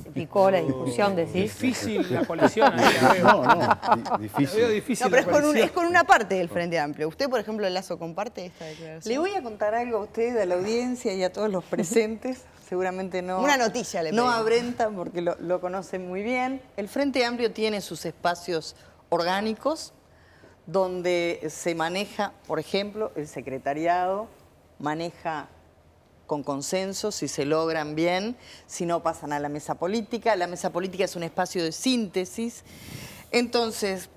Se picó la discusión, decís. Difícil la coalición. Ahí la veo. Difícil. La veo difícil No, pero la coalición. es con una parte del Frente Amplio. ¿Usted, por ejemplo, Lazo, comparte esta declaración? Le voy a contar algo a usted, a la audiencia y a todos los presentes. Seguramente no. Una noticia le No pedimos. a Brenta, porque lo conocen muy bien. El Frente Amplio tiene sus espacios orgánicos donde se maneja, por ejemplo, el secretariado, maneja con consenso, si se logran bien, si no pasan a la mesa política. La mesa política es un espacio de síntesis. Entonces,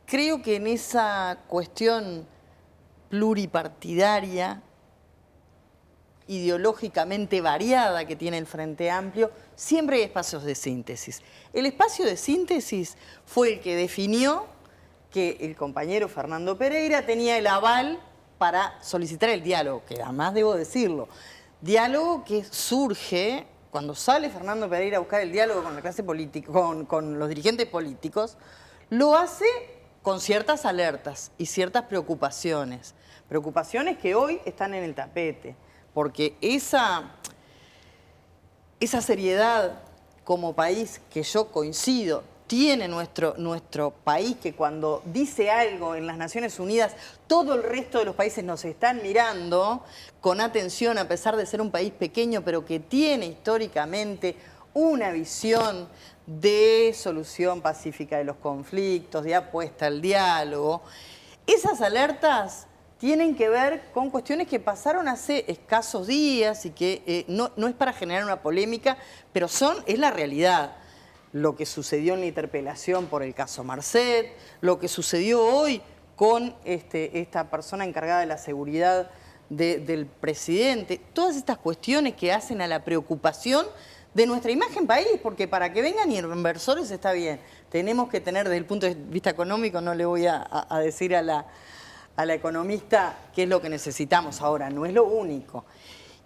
creo que en esa cuestión pluripartidaria, ideológicamente variada que tiene el Frente Amplio, siempre hay espacios de síntesis. El espacio de síntesis fue el que definió que el compañero Fernando Pereira tenía el aval para solicitar el diálogo, que además debo decirlo, diálogo que surge cuando sale Fernando Pereira a buscar el diálogo con la clase política, con los dirigentes políticos, lo hace con ciertas alertas y ciertas preocupaciones. Preocupaciones que hoy están en el tapete, porque esa seriedad como país, que yo coincido, tiene nuestro país, que cuando dice algo en las Naciones Unidas, todo el resto de los países nos están mirando con atención, a pesar de ser un país pequeño, pero que tiene históricamente una visión de solución pacífica de los conflictos, de apuesta al diálogo. Esas alertas tienen que ver con cuestiones que pasaron hace escasos días y que no es para generar una polémica, pero es la realidad. Lo que sucedió en la interpelación por el caso Marcet, lo que sucedió hoy con esta persona encargada de la seguridad del presidente, todas estas cuestiones que hacen a la preocupación de nuestra imagen país, porque para que vengan inversores está bien, tenemos que tener desde el punto de vista económico, no le voy a decir a la economista qué es lo que necesitamos ahora, no es lo único.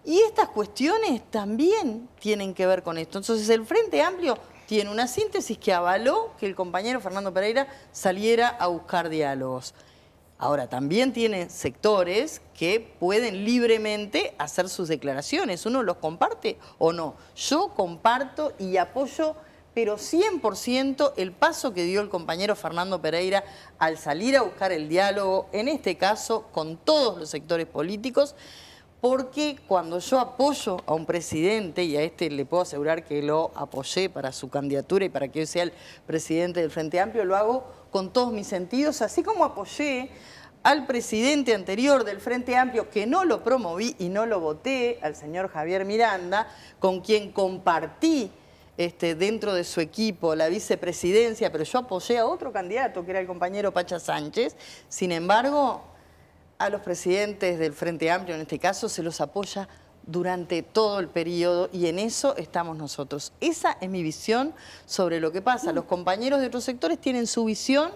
Y estas cuestiones también tienen que ver con esto. Entonces el Frente Amplio tiene una síntesis que avaló que el compañero Fernando Pereira saliera a buscar diálogos. Ahora, también tiene sectores que pueden libremente hacer sus declaraciones. ¿Uno los comparte o no? Yo comparto y apoyo, pero 100% el paso que dio el compañero Fernando Pereira al salir a buscar el diálogo, en este caso con todos los sectores políticos, porque cuando yo apoyo a un presidente, y a este le puedo asegurar que lo apoyé para su candidatura y para que él sea el presidente del Frente Amplio, lo hago con todos mis sentidos, así como apoyé al presidente anterior del Frente Amplio, que no lo promoví y no lo voté, al señor Javier Miranda, con quien compartí dentro de su equipo la vicepresidencia, pero yo apoyé a otro candidato, que era el compañero Pacha Sánchez. Sin embargo, a los presidentes del Frente Amplio, en este caso, se los apoya durante todo el periodo y en eso estamos nosotros. Esa es mi visión sobre lo que pasa. Los compañeros de otros sectores tienen su visión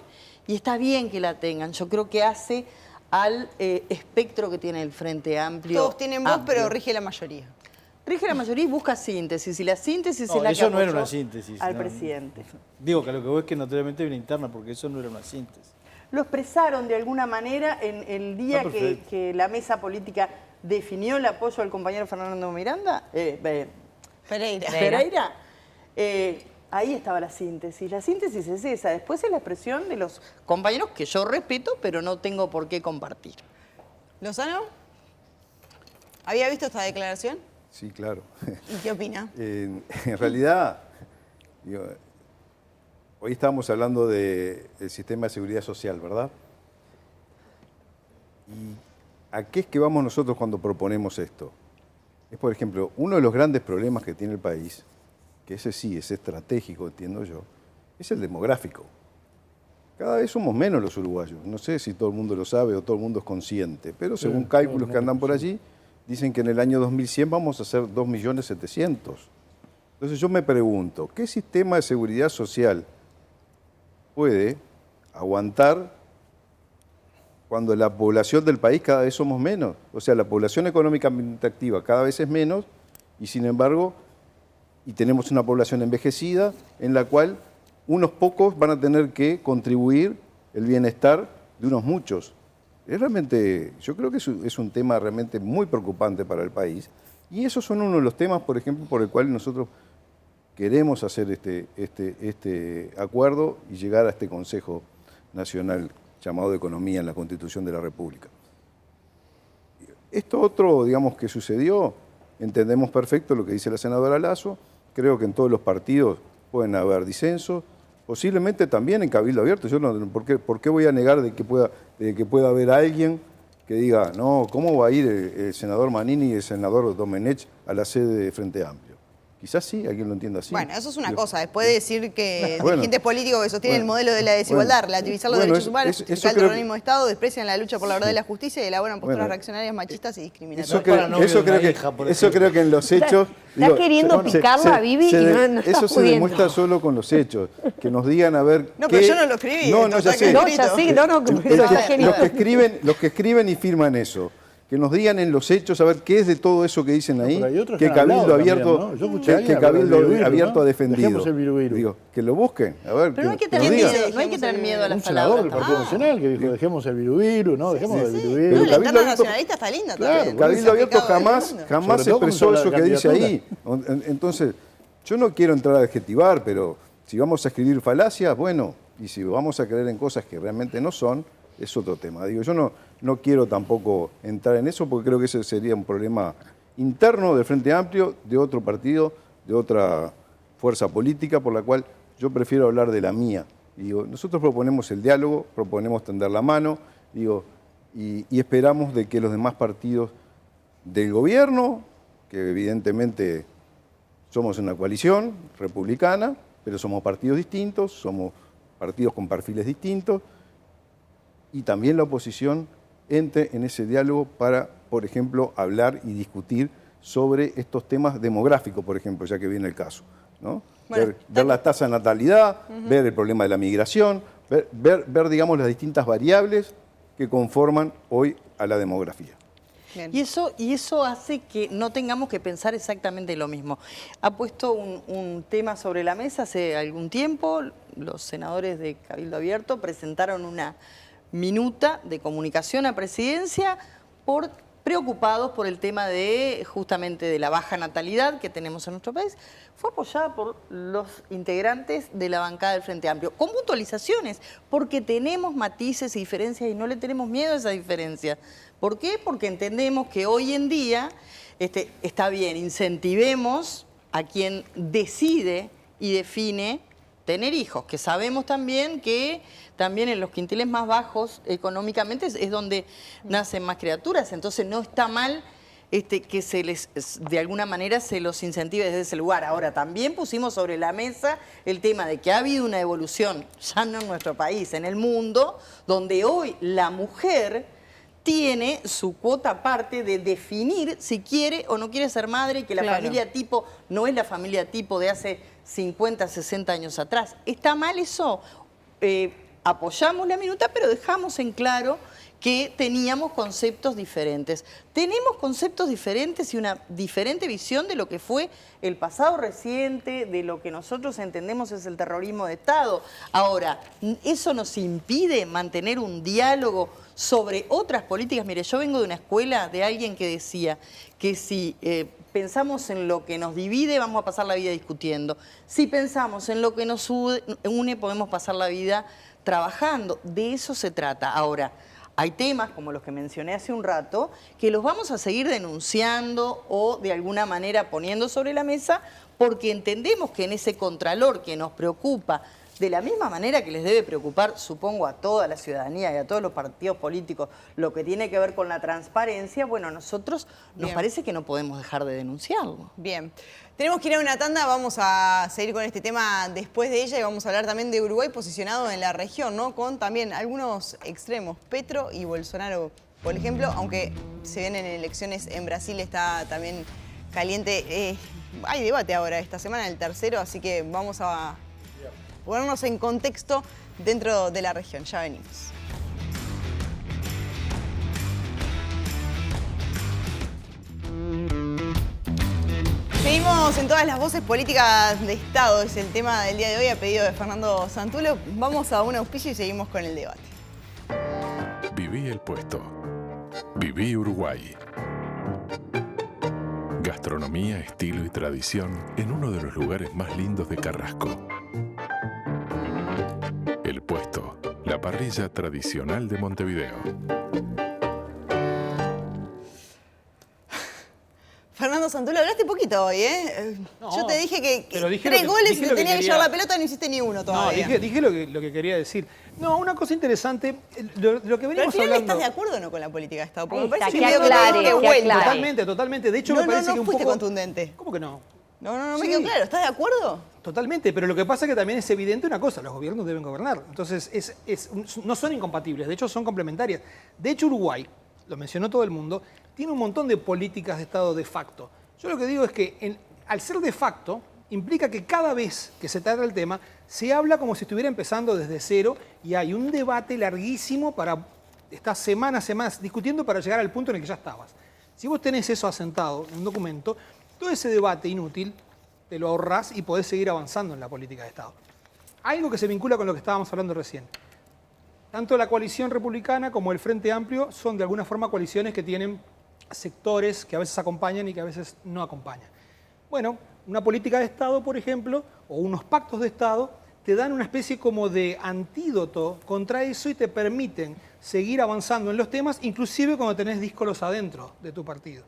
y está bien que la tengan. Yo creo que hace al espectro que tiene el Frente Amplio. Todos tienen voz, amplio. pero rige la mayoría. Rige la mayoría y busca síntesis, y la síntesis No, es la que eso no era apoyó una síntesis, al no. presidente. Digo que lo que voy es que naturalmente hay una interna, porque eso no era una síntesis. Lo expresaron de alguna manera en el día que la mesa política definió el apoyo al compañero Fernando Miranda, Pereira. Ahí estaba la síntesis. La síntesis es esa. Después es la expresión de los compañeros que yo respeto, pero no tengo por qué compartir. ¿Lozano? ¿Había visto esta declaración? Sí, claro. ¿Y qué opina? En realidad, digo, hoy estábamos hablando del sistema de seguridad social, ¿verdad? ¿Y a qué es que vamos nosotros cuando proponemos esto? Es, por ejemplo, uno de los grandes problemas que tiene el país, que ese sí es estratégico, entiendo yo, es el demográfico. Cada vez somos menos los uruguayos. No sé si todo el mundo lo sabe o todo el mundo es consciente, pero según cálculos que andan por allí, dicen que en el año 2100 vamos a ser 2.700.000. Entonces yo me pregunto, ¿qué sistema de seguridad social puede aguantar cuando la población del país cada vez somos menos. O sea, la población económicamente activa cada vez es menos y sin embargo, y tenemos una población envejecida en la cual unos pocos van a tener que contribuir el bienestar de unos muchos. Realmente, yo creo que es un tema realmente muy preocupante para el país y esos son uno de los temas, por ejemplo, por el cual nosotros queremos hacer este acuerdo y llegar a este Consejo Nacional llamado de Economía en la Constitución de la República. Esto otro, digamos, que sucedió, entendemos perfecto lo que dice la senadora Lasso, creo que en todos los partidos pueden haber disensos, posiblemente también en Cabildo Abierto. Yo no, ¿por qué voy a negar de que pueda haber alguien que diga, no, ¿cómo va a ir el senador Manini y el senador Domenech a la sede de Frente Amplio? Quizás sí, alguien lo entienda así. Bueno, eso es una cosa. Después de decir que dirigentes políticos que sostienen el modelo de la desigualdad, relativizar los derechos humanos, justificar el terrorismo de Estado, desprecian la lucha por la verdad y la justicia y elaboran posturas reaccionarias machistas y discriminatorias. Eso creo que en los hechos... Está queriendo picarla a Vivi y no está eso se demuestra solo con los hechos. Que nos digan a ver... No, pero yo no lo escribí. No, ya sé. No, ya sé, Los que escriben y firman eso. Que nos digan en los hechos a ver qué es de todo eso que dicen ahí, que Cabildo Abierto, que Cabildo Abierto ha defendido. Dejemos el virubiru. Digo, que lo busquen, a ver. Pero no hay que tener miedo, a las Un senador del palabras. Partido Nacional que dijo, dejemos el virubiru, ¿no? Dejemos el virubiru. No, la Cabildo interna Abierto- nacionalista está linda Claro, también. Cabildo Abierto Sobre jamás todo expresó contra eso la que dice ahí. candidatura. Entonces, yo no quiero entrar a adjetivar, pero si vamos a escribir falacias, bueno, y si vamos a creer en cosas que realmente no son, es otro tema. Digo, yo no quiero tampoco entrar en eso porque creo que ese sería un problema interno del Frente Amplio, de otro partido, de otra fuerza política, por la cual yo prefiero hablar de la mía. Digo, nosotros proponemos el diálogo, proponemos tender la mano, digo, y esperamos de que los demás partidos del gobierno, que evidentemente somos una coalición republicana, pero somos partidos distintos, somos partidos con perfiles distintos, y también la oposición entre en ese diálogo para, por ejemplo, hablar y discutir sobre estos temas demográficos, por ejemplo, ya que viene el caso, ¿no? Bueno, ver la tasa de natalidad, ver el problema de la migración, ver, digamos, las distintas variables que conforman hoy a la demografía. Bien. Y eso hace que no tengamos que pensar exactamente lo mismo. Ha puesto un tema sobre la mesa hace algún tiempo. Los senadores de Cabildo Abierto presentaron una minuta de comunicación a Presidencia preocupados por el tema de justamente de la baja natalidad que tenemos en nuestro país. Fue apoyada por los integrantes de la bancada del Frente Amplio, con puntualizaciones, porque tenemos matices y diferencias y no le tenemos miedo a esa diferencia. ¿Por qué? Porque entendemos que hoy en día está bien, incentivemos a quien decide y define tener hijos, que sabemos también que también en los quintiles más bajos económicamente es donde nacen más criaturas, entonces no está mal que se les, de alguna manera se los incentive desde ese lugar. Ahora, también pusimos sobre la mesa el tema de que ha habido una evolución, ya no en nuestro país, en el mundo, donde hoy la mujer tiene su cuota aparte de definir si quiere o no quiere ser madre y que la familia tipo no es la familia tipo de hace 50, 60 años atrás. ¿Está mal eso? Apoyamos la minuta, pero dejamos en claro que teníamos conceptos diferentes. Tenemos conceptos diferentes y una diferente visión de lo que fue el pasado reciente, de lo que nosotros entendemos es el terrorismo de Estado. Ahora, ¿eso nos impide mantener un diálogo sobre otras políticas? Mire, yo vengo de una escuela de alguien que decía que si pensamos en lo que nos divide, vamos a pasar la vida discutiendo. Si pensamos en lo que nos une, podemos pasar la vida trabajando. De eso se trata. Ahora, hay temas, como los que mencioné hace un rato, que los vamos a seguir denunciando o de alguna manera poniendo sobre la mesa porque entendemos que en ese contralor que nos preocupa, de la misma manera que les debe preocupar, supongo, a toda la ciudadanía y a todos los partidos políticos, lo que tiene que ver con la transparencia, bueno, a nosotros nos parece que no podemos dejar de denunciarlo. Bien. Tenemos que ir a una tanda, vamos a seguir con este tema después de ella y vamos a hablar también de Uruguay posicionado en la región, ¿no? Con también algunos extremos, Petro y Bolsonaro, por ejemplo, aunque se vienen elecciones en Brasil, está también caliente. Hay debate ahora esta semana, el tercero, así que vamos a ponernos en contexto dentro de la región. Ya venimos. Seguimos en todas las voces políticas de Estado, es el tema del día de hoy a pedido de Fernando Santulo. Vamos a un auspicio y seguimos con el debate. Viví el puesto. Viví Uruguay. Gastronomía, estilo y tradición en uno de los lugares más lindos de Carrasco. El Puesto, la parrilla tradicional de Montevideo. Fernando Santulo, hablaste poquito hoy, ¿eh? No, yo te dije que dije 3 lo que- goles y dije te lo que tenía que quería. llevar la pelota, no hiciste ni uno todavía. No, dije lo que quería decir. No, una cosa interesante, lo que Pero al veníamos final hablando... ¿estás de acuerdo o no con la política de Estado? Porque Ahí me parece está, que que medio que aclare, te diste que vuelta. aclare. Totalmente. De hecho, No, me parece no que un fuiste poco... contundente. ¿Cómo que no? No me Sí. quedó claro. ¿Estás de acuerdo? Totalmente, pero lo que pasa es que también es evidente una cosa, los gobiernos deben gobernar. Entonces, no son incompatibles, de hecho son complementarias. De hecho, Uruguay, lo mencionó todo el mundo, tiene un montón de políticas de Estado de facto. Yo lo que digo es que al ser de facto, implica que cada vez que se trata el tema, se habla como si estuviera empezando desde cero y hay un debate larguísimo para estar semanas discutiendo para llegar al punto en el que ya estabas. Si vos tenés eso asentado en un documento, todo ese debate inútil te lo ahorrás y podés seguir avanzando en la política de Estado. Algo que se vincula con lo que estábamos hablando recién. Tanto la coalición republicana como el Frente Amplio son de alguna forma coaliciones que tienen sectores que a veces acompañan y que a veces no acompañan. Bueno, una política de Estado, por ejemplo, o unos pactos de Estado, te dan una especie como de antídoto contra eso y te permiten seguir avanzando en los temas, inclusive cuando tenés díscolos adentro de tu partido.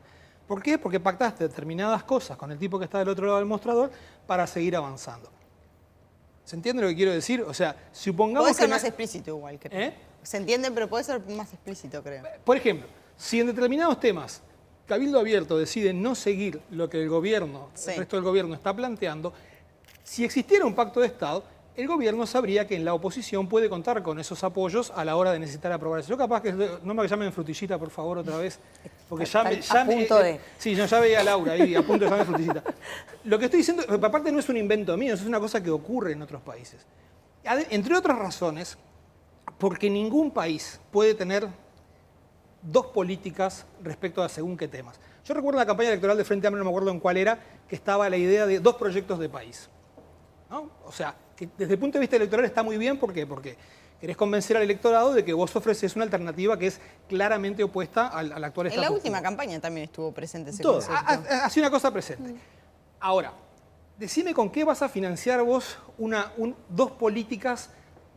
¿Por qué? Porque pactaste determinadas cosas con el tipo que está del otro lado del mostrador para seguir avanzando. ¿Se entiende lo que quiero decir? O sea, supongamos Puede ser que... más explícito igual, creo. ¿Eh? Se entiende, pero puede ser más explícito, creo. Por ejemplo, si en determinados temas Cabildo Abierto decide no seguir lo que el gobierno, Sí. el resto del gobierno está planteando, si existiera un pacto de Estado, el gobierno sabría que en la oposición puede contar con esos apoyos a la hora de necesitar aprobar eso. Yo capaz que, no me llamen Frutillita, por favor, otra vez, porque Está a punto de- Sí, ya veía a Laura ahí, a punto de llamarme Frutillita. Lo que estoy diciendo, aparte no es un invento mío, eso es una cosa que ocurre en otros países. Entre otras razones, porque ningún país puede tener dos políticas respecto a según qué temas. Yo recuerdo la campaña electoral de Frente Amplio, no me acuerdo en cuál era, que estaba la idea de 2 proyectos de país. ¿No? O sea, que desde el punto de vista electoral está muy bien, ¿por qué? Porque querés convencer al electorado de que vos ofreces una alternativa que es claramente opuesta al actual En estatus la quo. última campaña también estuvo presente ese Todo. concepto. Así una cosa presente. Ahora, decime con qué vas a financiar vos dos políticas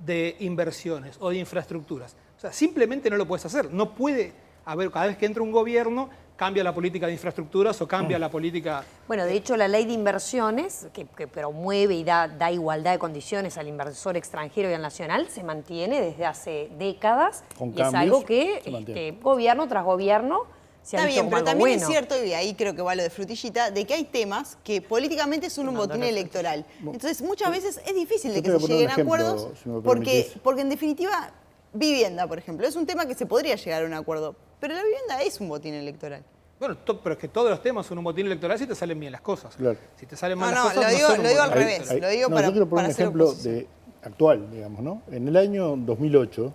de inversiones o de infraestructuras. O sea, simplemente no lo puedes hacer. No puede haber, cada vez que entra un gobierno, cambia la política de infraestructuras o cambia la política... Bueno, de hecho, la ley de inversiones, que promueve y da igualdad de condiciones al inversor extranjero y al nacional, se mantiene desde hace décadas. Con y es cambios, algo que se mantiene. gobierno tras gobierno se ha Está visto bien, como pero algo también bueno. es cierto, y ahí creo que va lo de Frutillita, de que hay temas que políticamente son un botín electoral. Entonces, muchas veces es difícil de Yo que te se voy a poner lleguen un a ejemplo, acuerdos, si me porque permitís. en definitiva, vivienda, por ejemplo, es un tema que se podría llegar a un acuerdo, pero la vivienda es un botín electoral. Bueno, pero es que todos los temas son un botín electoral si te salen bien las cosas. Claro. Si te salen mal No, las no, cosas, lo digo- son un lo digo al botín. revés. Lo digo no, para- yo quiero poner para un hacer ejemplo oposición. actual, digamos, ¿no? En el año 2008,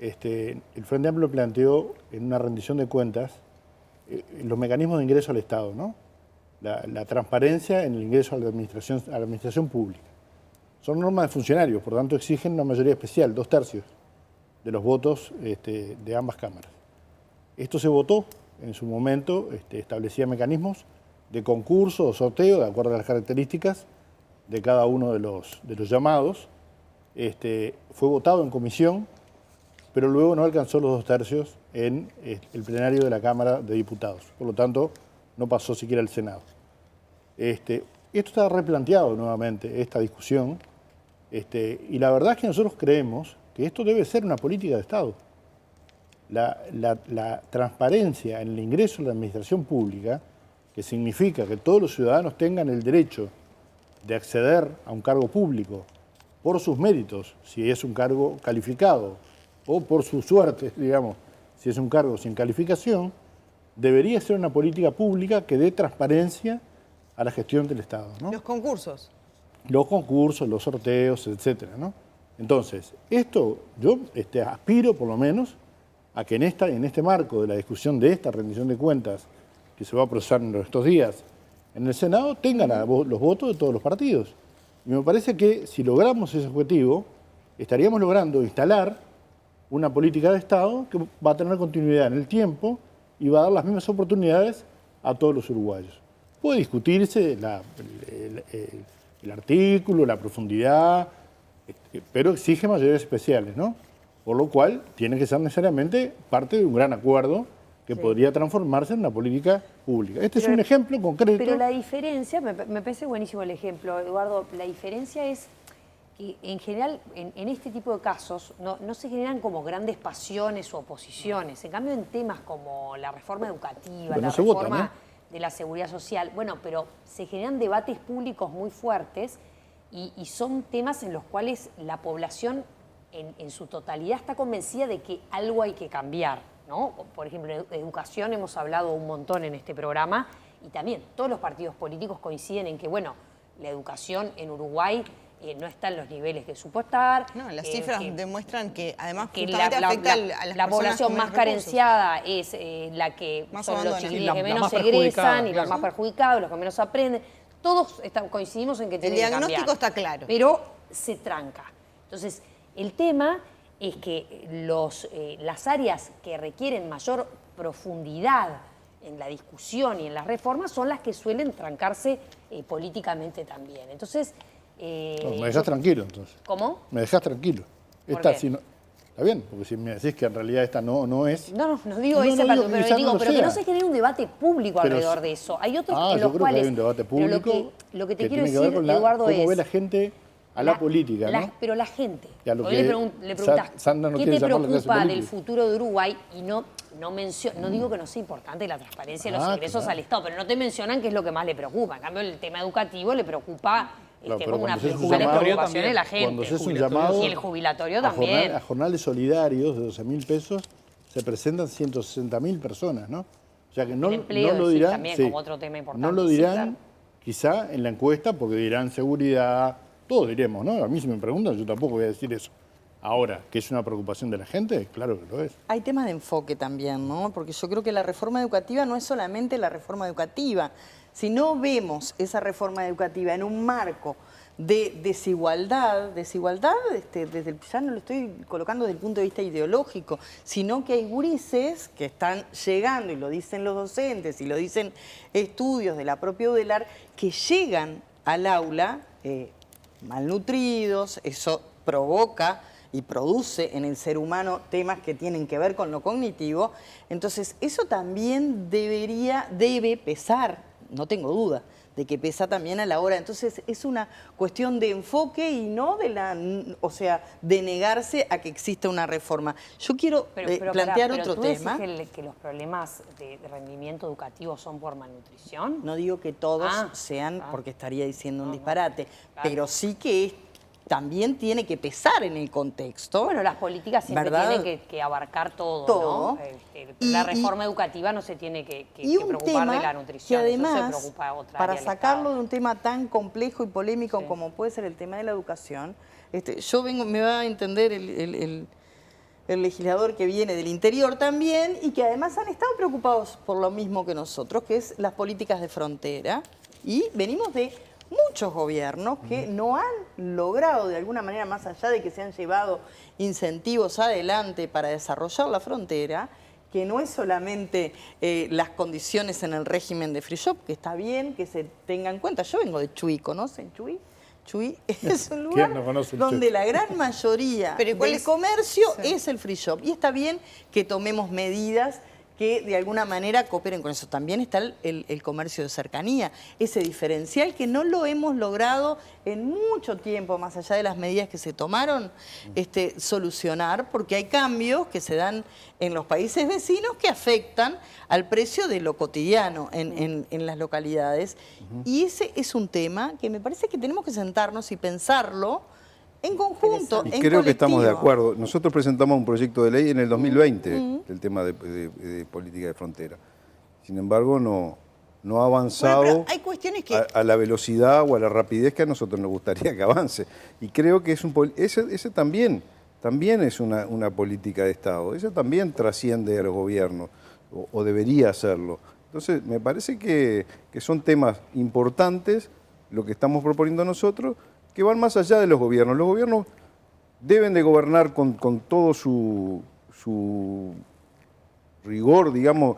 el Frente Amplio planteó en una rendición de cuentas los mecanismos de ingreso al Estado, ¿no? La transparencia en el ingreso a la administración pública. Son normas de funcionarios, por lo tanto exigen una mayoría especial, 2/3 de los votos de ambas cámaras. Esto se votó en su momento, establecía mecanismos de concurso o sorteo, de acuerdo a las características de cada uno de los llamados. Fue votado en comisión, pero luego no alcanzó los 2/3 en el plenario de la Cámara de Diputados. Por lo tanto, no pasó siquiera al Senado. Esto está replanteado nuevamente, esta discusión, y la verdad es que nosotros creemos que esto debe ser una política de Estado. La transparencia en el ingreso a la administración pública, que significa que todos los ciudadanos tengan el derecho de acceder a un cargo público por sus méritos, si es un cargo calificado, o por su suerte, digamos, si es un cargo sin calificación, debería ser una política pública que dé transparencia a la gestión del Estado, ¿no? Los concursos. los concursos, los sorteos, etcétera, ¿no? Entonces, esto yo aspiro por lo menos a que en este marco de la discusión de esta rendición de cuentas que se va a procesar en estos días en el Senado, tengan los votos de todos los partidos. Y me parece que si logramos ese objetivo, estaríamos logrando instalar una política de Estado que va a tener continuidad en el tiempo y va a dar las mismas oportunidades a todos los uruguayos. Puede discutirse el artículo, la profundidad, pero exige mayorías especiales, ¿no? Por lo cual tiene que ser necesariamente parte de un gran acuerdo que podría transformarse en una política pública. Este es un ejemplo concreto. Pero la diferencia, me parece buenísimo el ejemplo, Eduardo, la diferencia es que en general en este tipo de casos no se generan como grandes pasiones o oposiciones. En cambio, en temas como la reforma educativa, la reforma de la seguridad social, bueno, pero se generan debates públicos muy fuertes y son temas en los cuales la población en su totalidad está convencida de que algo hay que cambiar, ¿no? Por ejemplo, de educación hemos hablado un montón en este programa y también todos los partidos políticos coinciden en que, bueno, la educación en Uruguay no está en los niveles que supo estar. No, las cifras demuestran que además que justamente afecta a las la población más carenciada es la que son los chiquillos que menos egresan y los más perjudicados, los que menos aprenden. Todos coincidimos en que tiene que cambiar. El diagnóstico está claro. Pero se tranca. Entonces, el tema es que las áreas que requieren mayor profundidad en la discusión y en las reformas son las que suelen trancarse políticamente también. Entonces... me dejás tranquilo, entonces. ¿Cómo? Me dejás tranquilo. Está bien, porque si me decís que en realidad esta no es... No digo ese partido, pero que no se genere un debate público alrededor de eso. Hay otros en los yo creo cuales... que hay un debate público lo que te quiero tiene decir, que ver con Eduardo, cómo ve la gente a la política, ¿no? Pero la gente. Hoy le preguntás, Sandra no ¿qué quiere te llamar la clase preocupa del política? futuro de Uruguay? Y no digo que no sea importante la transparencia de los ingresos al Estado, pero no te mencionan qué es lo que más le preocupa. En cambio, el tema educativo le preocupa... como una principal preocupación de la gente. Cuando se hace un llamado y el jubilatorio también. A jornales solidarios de 12.000 pesos, se presentan 160.000 personas, ¿no? O sea que no lo dirán. También como otro tema importante. No lo dirán quizá en la encuesta porque dirán seguridad, todos diremos, ¿no? A mí si me preguntan, yo tampoco voy a decir eso. Ahora, que es una preocupación de la gente, claro que lo es. Hay temas de enfoque también, ¿no? Porque yo creo que la reforma educativa no es solamente la reforma educativa. Si no vemos esa reforma educativa en un marco de desigualdad, ya no lo estoy colocando desde el punto de vista ideológico, sino que hay gurises que están llegando, y lo dicen los docentes, y lo dicen estudios de la propia UDELAR, que llegan al aula malnutridos, eso provoca y produce en el ser humano temas que tienen que ver con lo cognitivo. Entonces, eso también debe pesar, no tengo duda, de que pesa también a la hora. Entonces, es una cuestión de enfoque y no de negarse a que exista una reforma. Yo quiero plantear otro tema. ¿Tú decís que los problemas de rendimiento educativo son por malnutrición? No digo que todos sean, porque estaría diciendo un disparate, pero sí que también tiene que pesar en el contexto. Bueno, las políticas siempre tienen que abarcar todo, ¿no? La reforma educativa no se tiene que preocupar de la nutrición, que además, eso se preocupa otra para área sacarlo de un tema tan complejo y polémico como puede ser el tema de la educación, me va a entender el legislador que viene del interior también y que además han estado preocupados por lo mismo que nosotros, que es las políticas de frontera, y venimos de muchos gobiernos que no han logrado de alguna manera, más allá de que se han llevado incentivos adelante para desarrollar la frontera, que no es solamente las condiciones en el régimen de free shop, que está bien que se tenga en cuenta. Yo vengo de Chuy, ¿conocen Chuy? Chuy es un lugar donde la gran mayoría del comercio es el free shop. Y está bien que tomemos medidas que de alguna manera cooperen con eso. También está el comercio de cercanía, ese diferencial que no lo hemos logrado en mucho tiempo, más allá de las medidas que se tomaron, solucionar, porque hay cambios que se dan en los países vecinos que afectan al precio de lo cotidiano en las localidades. Y ese es un tema que me parece que tenemos que sentarnos y pensarlo en conjunto, y creo que estamos de acuerdo. Nosotros presentamos un proyecto de ley en el 2020, el tema de política de frontera. Sin embargo, no no ha avanzado Bueno, pero hay cuestiones que... a la velocidad o a la rapidez que a nosotros nos gustaría que avance. Y creo que ese también es una política de Estado. Ese también trasciende a los gobiernos, o debería hacerlo. Entonces, me parece que son temas importantes, lo que estamos proponiendo nosotros, que van más allá de los gobiernos. Los gobiernos deben de gobernar con todo su rigor, digamos,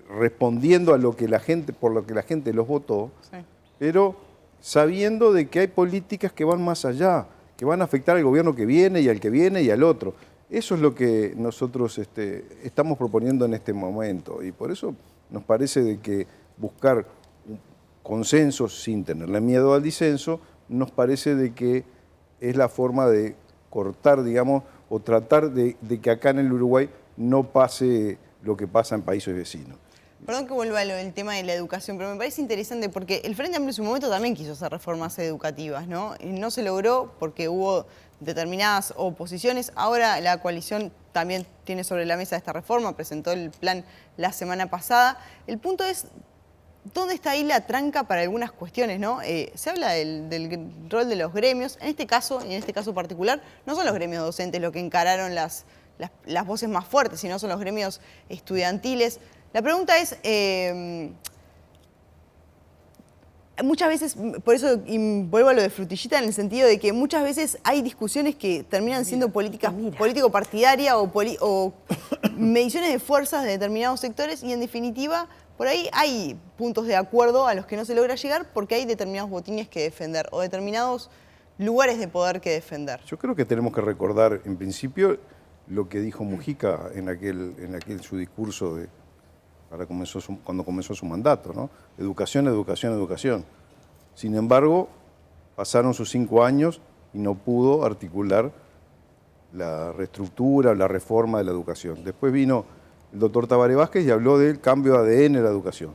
respondiendo a lo que la gente, por lo que la gente los votó, sí, pero sabiendo de que hay políticas que van más allá, que van a afectar al gobierno que viene y al que viene y al otro. Eso es lo que nosotros estamos proponiendo en este momento, y por eso nos parece de que buscar consensos sin tenerle miedo al disenso, nos parece de que es la forma de cortar, digamos, o tratar de que acá en el Uruguay no pase lo que pasa en países vecinos. Perdón que vuelva a lo del tema de la educación, pero me parece interesante porque el Frente Amplio en su momento también quiso hacer reformas educativas, ¿no? Y no se logró porque hubo determinadas oposiciones. Ahora la coalición también tiene sobre la mesa esta reforma, presentó el plan la semana pasada. El punto es, ¿dónde está ahí la tranca para algunas cuestiones, ¿no? Se habla del rol de los gremios. En este caso particular, no son los gremios docentes los que encararon las voces más fuertes, sino son los gremios estudiantiles. La pregunta es, muchas veces, por eso vuelvo a lo de Frutillita, en el sentido de que muchas veces hay discusiones que terminan siendo políticas político-partidarias o mediciones de fuerzas de determinados sectores, y en definitiva, por ahí hay puntos de acuerdo a los que no se logra llegar porque hay determinados botines que defender o determinados lugares de poder que defender. Yo creo que tenemos que recordar, en principio, lo que dijo Mujica en aquel su discurso cuando comenzó su mandato, ¿no? Educación, educación, educación. Sin embargo, pasaron sus 5 años y no pudo articular la reestructura, la reforma de la educación. Después vino el doctor Tabaré Vázquez y habló del cambio de ADN en la educación.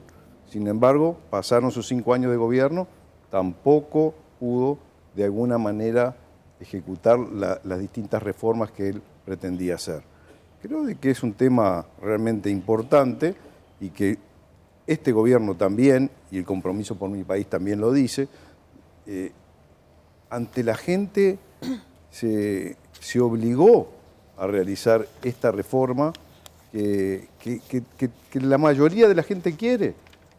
Sin embargo, pasaron sus 5 años de gobierno, tampoco pudo de alguna manera ejecutar las distintas reformas que él pretendía hacer. Creo que es un tema realmente importante y que este gobierno también, y el Compromiso por mi país también lo dice, ante la gente se obligó a realizar esta reforma que la mayoría de la gente quiere,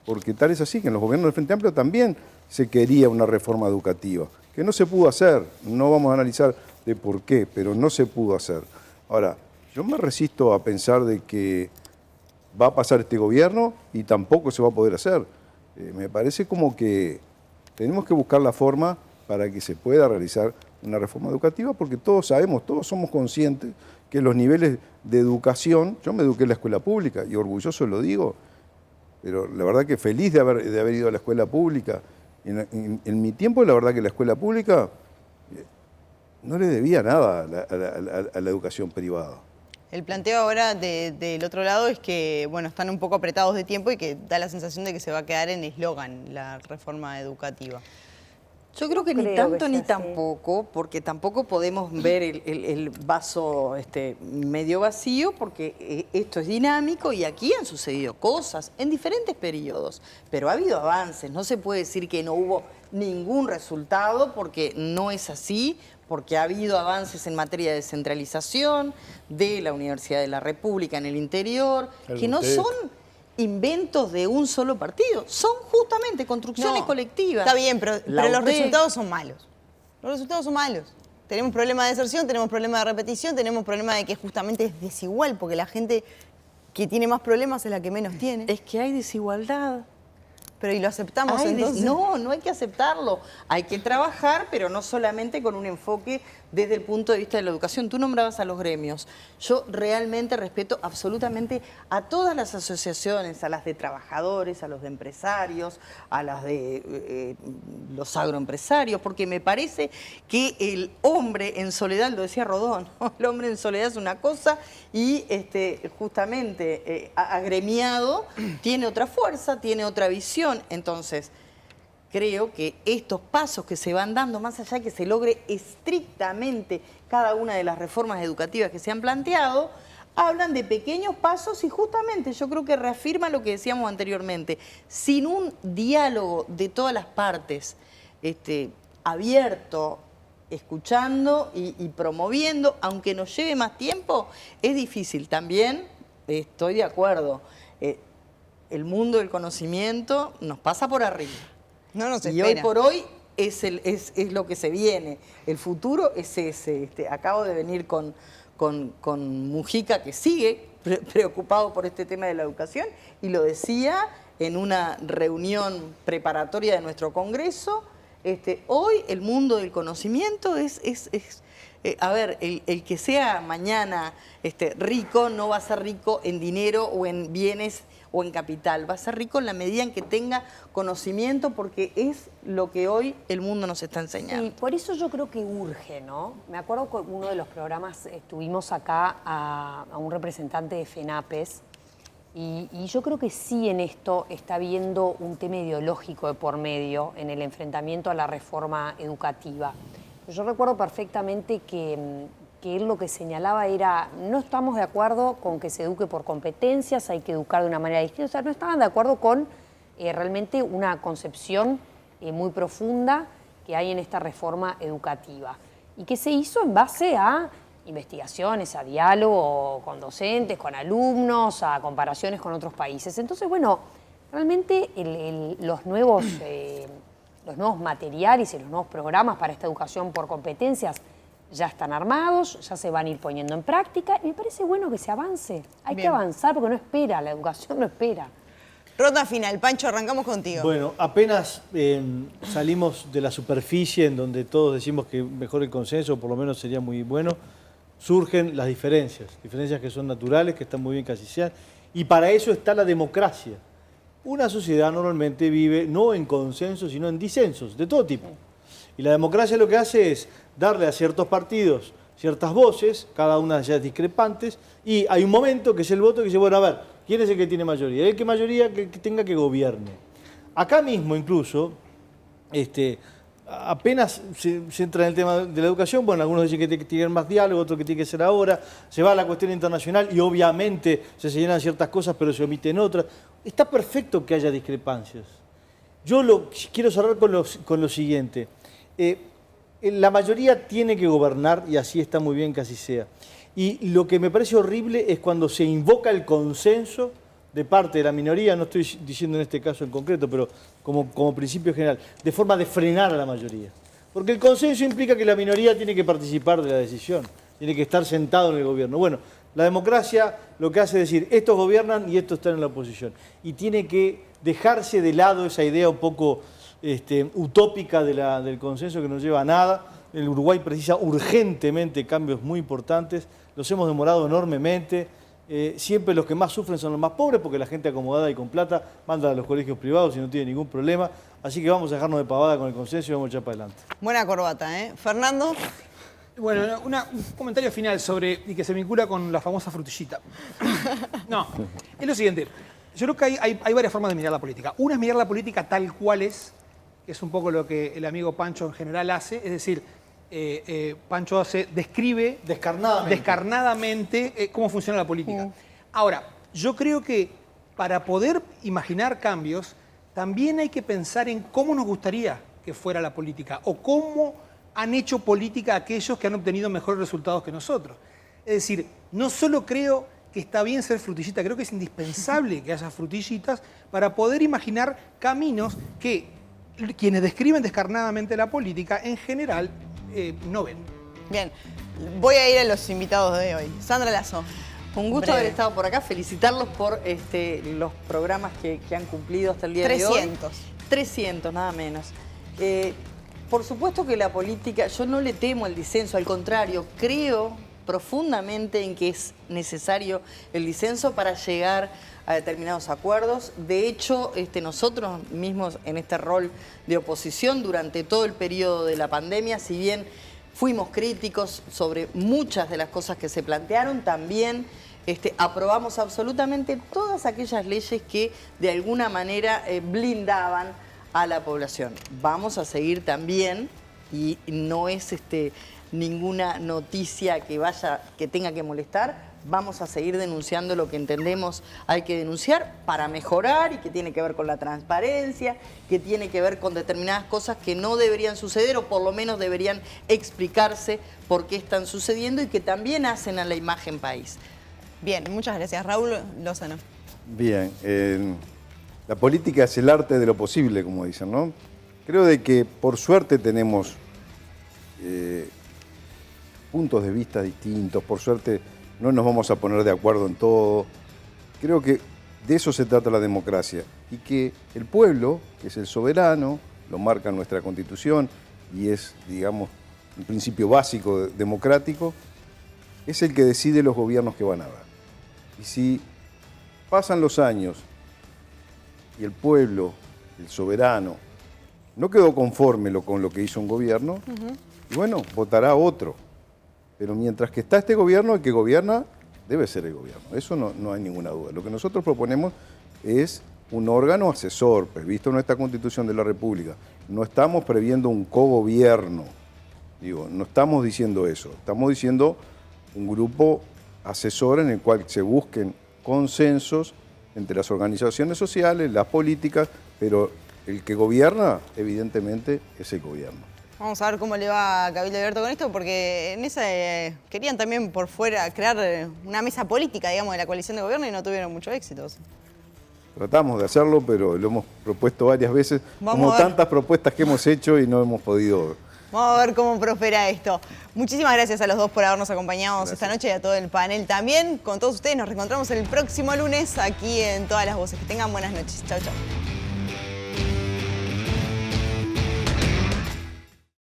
porque tal es así que en los gobiernos del Frente Amplio también se quería una reforma educativa, que no se pudo hacer. No vamos a analizar de por qué, pero no se pudo hacer. Ahora, yo me resisto a pensar de que va a pasar este gobierno y tampoco se va a poder hacer. Me parece como que tenemos que buscar la forma para que se pueda realizar una reforma educativa, porque todos sabemos, todos somos conscientes que los niveles de educación, yo me eduqué en la escuela pública y orgulloso lo digo, pero la verdad que feliz de haber ido a la escuela pública. En mi tiempo, la verdad que la escuela pública no le debía nada a la educación privada. El planteo ahora del otro lado es que, bueno, están un poco apretados de tiempo y que da la sensación de que se va a quedar en eslogan la reforma educativa. Yo creo que ni tanto ni tampoco, porque tampoco podemos ver el vaso medio vacío, porque esto es dinámico y aquí han sucedido cosas en diferentes periodos, pero ha habido avances. No se puede decir que no hubo ningún resultado, porque no es así, porque ha habido avances en materia de descentralización de la Universidad de la República en el interior, que no son inventos de un solo partido, son justamente construcciones colectivas. Está bien, pero los resultados son malos. Los resultados son malos. Tenemos problema de deserción, tenemos problema de repetición, tenemos problema de que justamente es desigual, porque la gente que tiene más problemas es la que menos tiene. Es que hay desigualdad. Pero ¿y lo aceptamos entonces? No, no hay que aceptarlo. Hay que trabajar, pero no solamente con un enfoque desde el punto de vista de la educación. Tú nombrabas a los gremios. Yo realmente respeto absolutamente a todas las asociaciones, a las de trabajadores, a los de empresarios, a las de los agroempresarios, porque me parece que el hombre en soledad, lo decía Rodón, ¿no? El hombre en soledad es una cosa y justamente agremiado tiene otra fuerza, tiene otra visión. Entonces, creo que estos pasos que se van dando, más allá de que se logre estrictamente cada una de las reformas educativas que se han planteado, hablan de pequeños pasos y justamente yo creo que reafirma lo que decíamos anteriormente. Sin un diálogo de todas las partes abierto, escuchando y promoviendo, aunque nos lleve más tiempo, es difícil. También estoy de acuerdo. El mundo del conocimiento nos pasa por arriba. No nos Y espera. hoy por hoy es lo que se viene. El futuro es ese. Acabo de venir con Mujica, que sigue preocupado por este tema de la educación, y lo decía en una reunión preparatoria de nuestro Congreso. Hoy el mundo del conocimiento a ver, el que sea mañana rico no va a ser rico en dinero o en bienes o en capital, va a ser rico en la medida en que tenga conocimiento, porque es lo que hoy el mundo nos está enseñando. Y por eso yo creo que urge, ¿no? Me acuerdo que uno de los programas tuvimos acá a un representante de FENAPES, y yo creo que sí en esto está habiendo un tema ideológico de por medio en el enfrentamiento a la reforma educativa. Yo recuerdo perfectamente que él lo que señalaba era: no estamos de acuerdo con que se eduque por competencias, hay que educar de una manera distinta. O sea, no estaban de acuerdo con realmente una concepción muy profunda que hay en esta reforma educativa, y que se hizo en base a investigaciones, a diálogo con docentes, con alumnos, a comparaciones con otros países. Entonces, bueno, realmente los nuevos materiales y los nuevos programas para esta educación por competencias ya están armados, ya se van a ir poniendo en práctica, y me parece bueno que se avance. Hay que avanzar porque no espera, la educación no espera. Ronda final. Pancho, arrancamos contigo. Bueno, apenas salimos de la superficie en donde todos decimos que mejor el consenso, por lo menos sería muy bueno, surgen las diferencias que son naturales, que están muy bien casi sean, y para eso está la democracia. Una sociedad normalmente vive no en consenso, sino en disensos, de todo tipo. Y la democracia lo que hace es darle a ciertos partidos ciertas voces, cada una de ellas discrepantes, y hay un momento que es el voto que dice, bueno, a ver, ¿quién es el que tiene mayoría? El que mayoría que tenga que gobierne. Acá mismo incluso, apenas se entra en el tema de la educación, bueno, algunos dicen que tiene que tener más diálogo, otros que tiene que ser ahora, se va a la cuestión internacional y obviamente se señalan ciertas cosas pero se omiten otras. Está perfecto que haya discrepancias. Yo quiero cerrar con lo siguiente. La mayoría tiene que gobernar y así está muy bien que así sea. Y lo que me parece horrible es cuando se invoca el consenso de parte de la minoría, no estoy diciendo en este caso en concreto, pero como principio general, de forma de frenar a la mayoría. Porque el consenso implica que la minoría tiene que participar de la decisión, tiene que estar sentado en el gobierno. Bueno, la democracia lo que hace es decir, estos gobiernan y estos están en la oposición. Y tiene que dejarse de lado esa idea un poco utópica del consenso que no lleva a nada. El Uruguay precisa urgentemente cambios muy importantes, los hemos demorado enormemente. Siempre los que más sufren son los más pobres, porque la gente acomodada y con plata manda a los colegios privados y no tiene ningún problema. Así que vamos a dejarnos de pavada con el consenso y vamos a echar para adelante. Buena corbata, ¿eh? Fernando. Bueno, un comentario final y que se vincula con la famosa frutillita. No, es lo siguiente. Yo creo que hay varias formas de mirar la política. Una es mirar la política tal cual es, que es un poco lo que el amigo Pancho en general hace, es decir, Pancho describe descarnadamente cómo funciona la política. Ahora, yo creo que para poder imaginar cambios, también hay que pensar en cómo nos gustaría que fuera la política o cómo han hecho política aquellos que han obtenido mejores resultados que nosotros. Es decir, no solo creo que está bien ser frutillita, creo que es indispensable que haya frutillitas para poder imaginar caminos que quienes describen descarnadamente la política en general no ven. Bien, voy a ir a los invitados de hoy. Sandra Lazo. Un gusto haber estado por acá, felicitarlos por los programas que han cumplido hasta el día de hoy. 300, nada menos. Por supuesto que la política, yo no le temo el disenso, al contrario, creo profundamente en que es necesario el disenso para llegar a determinados acuerdos. De hecho, nosotros mismos en este rol de oposición durante todo el periodo de la pandemia, si bien fuimos críticos sobre muchas de las cosas que se plantearon, también aprobamos absolutamente todas aquellas leyes que de alguna manera blindaban a la población. Vamos a seguir también, y no es ninguna noticia que tenga que molestar. Vamos a seguir denunciando lo que entendemos hay que denunciar para mejorar y que tiene que ver con la transparencia, que tiene que ver con determinadas cosas que no deberían suceder o por lo menos deberían explicarse por qué están sucediendo y que también hacen a la imagen país. Bien, muchas gracias. Raúl Lozano. Bien, la política es el arte de lo posible, como dicen, ¿no? Creo de que por suerte tenemos puntos de vista distintos, por suerte no nos vamos a poner de acuerdo en todo. Creo que de eso se trata la democracia y que el pueblo, que es el soberano, lo marca nuestra Constitución y es, digamos, un principio básico democrático, es el que decide los gobiernos que van a dar. Y si pasan los años y el pueblo, el soberano, no quedó conforme con lo que hizo un gobierno, y bueno, votará otro. Pero mientras que está este gobierno, el que gobierna debe ser el gobierno. Eso no hay ninguna duda. Lo que nosotros proponemos es un órgano asesor, previsto en nuestra Constitución de la República. No estamos previendo un cogobierno. Digo, no estamos diciendo eso. Estamos diciendo un grupo asesor en el cual se busquen consensos entre las organizaciones sociales, las políticas, pero el que gobierna, evidentemente, es el gobierno. Vamos a ver cómo le va a Cabildo Abierto con esto, porque en esa querían también por fuera crear una mesa política, digamos, de la coalición de gobierno y no tuvieron mucho éxito. Tratamos de hacerlo, pero lo hemos propuesto varias veces, como tantas propuestas que hemos hecho y no hemos podido. Vamos a ver cómo prospera esto. Muchísimas gracias a los dos por habernos acompañado esta noche y a todo el panel también. Con todos ustedes nos reencontramos el próximo lunes aquí en Todas las Voces. Que tengan buenas noches. Chau, chau.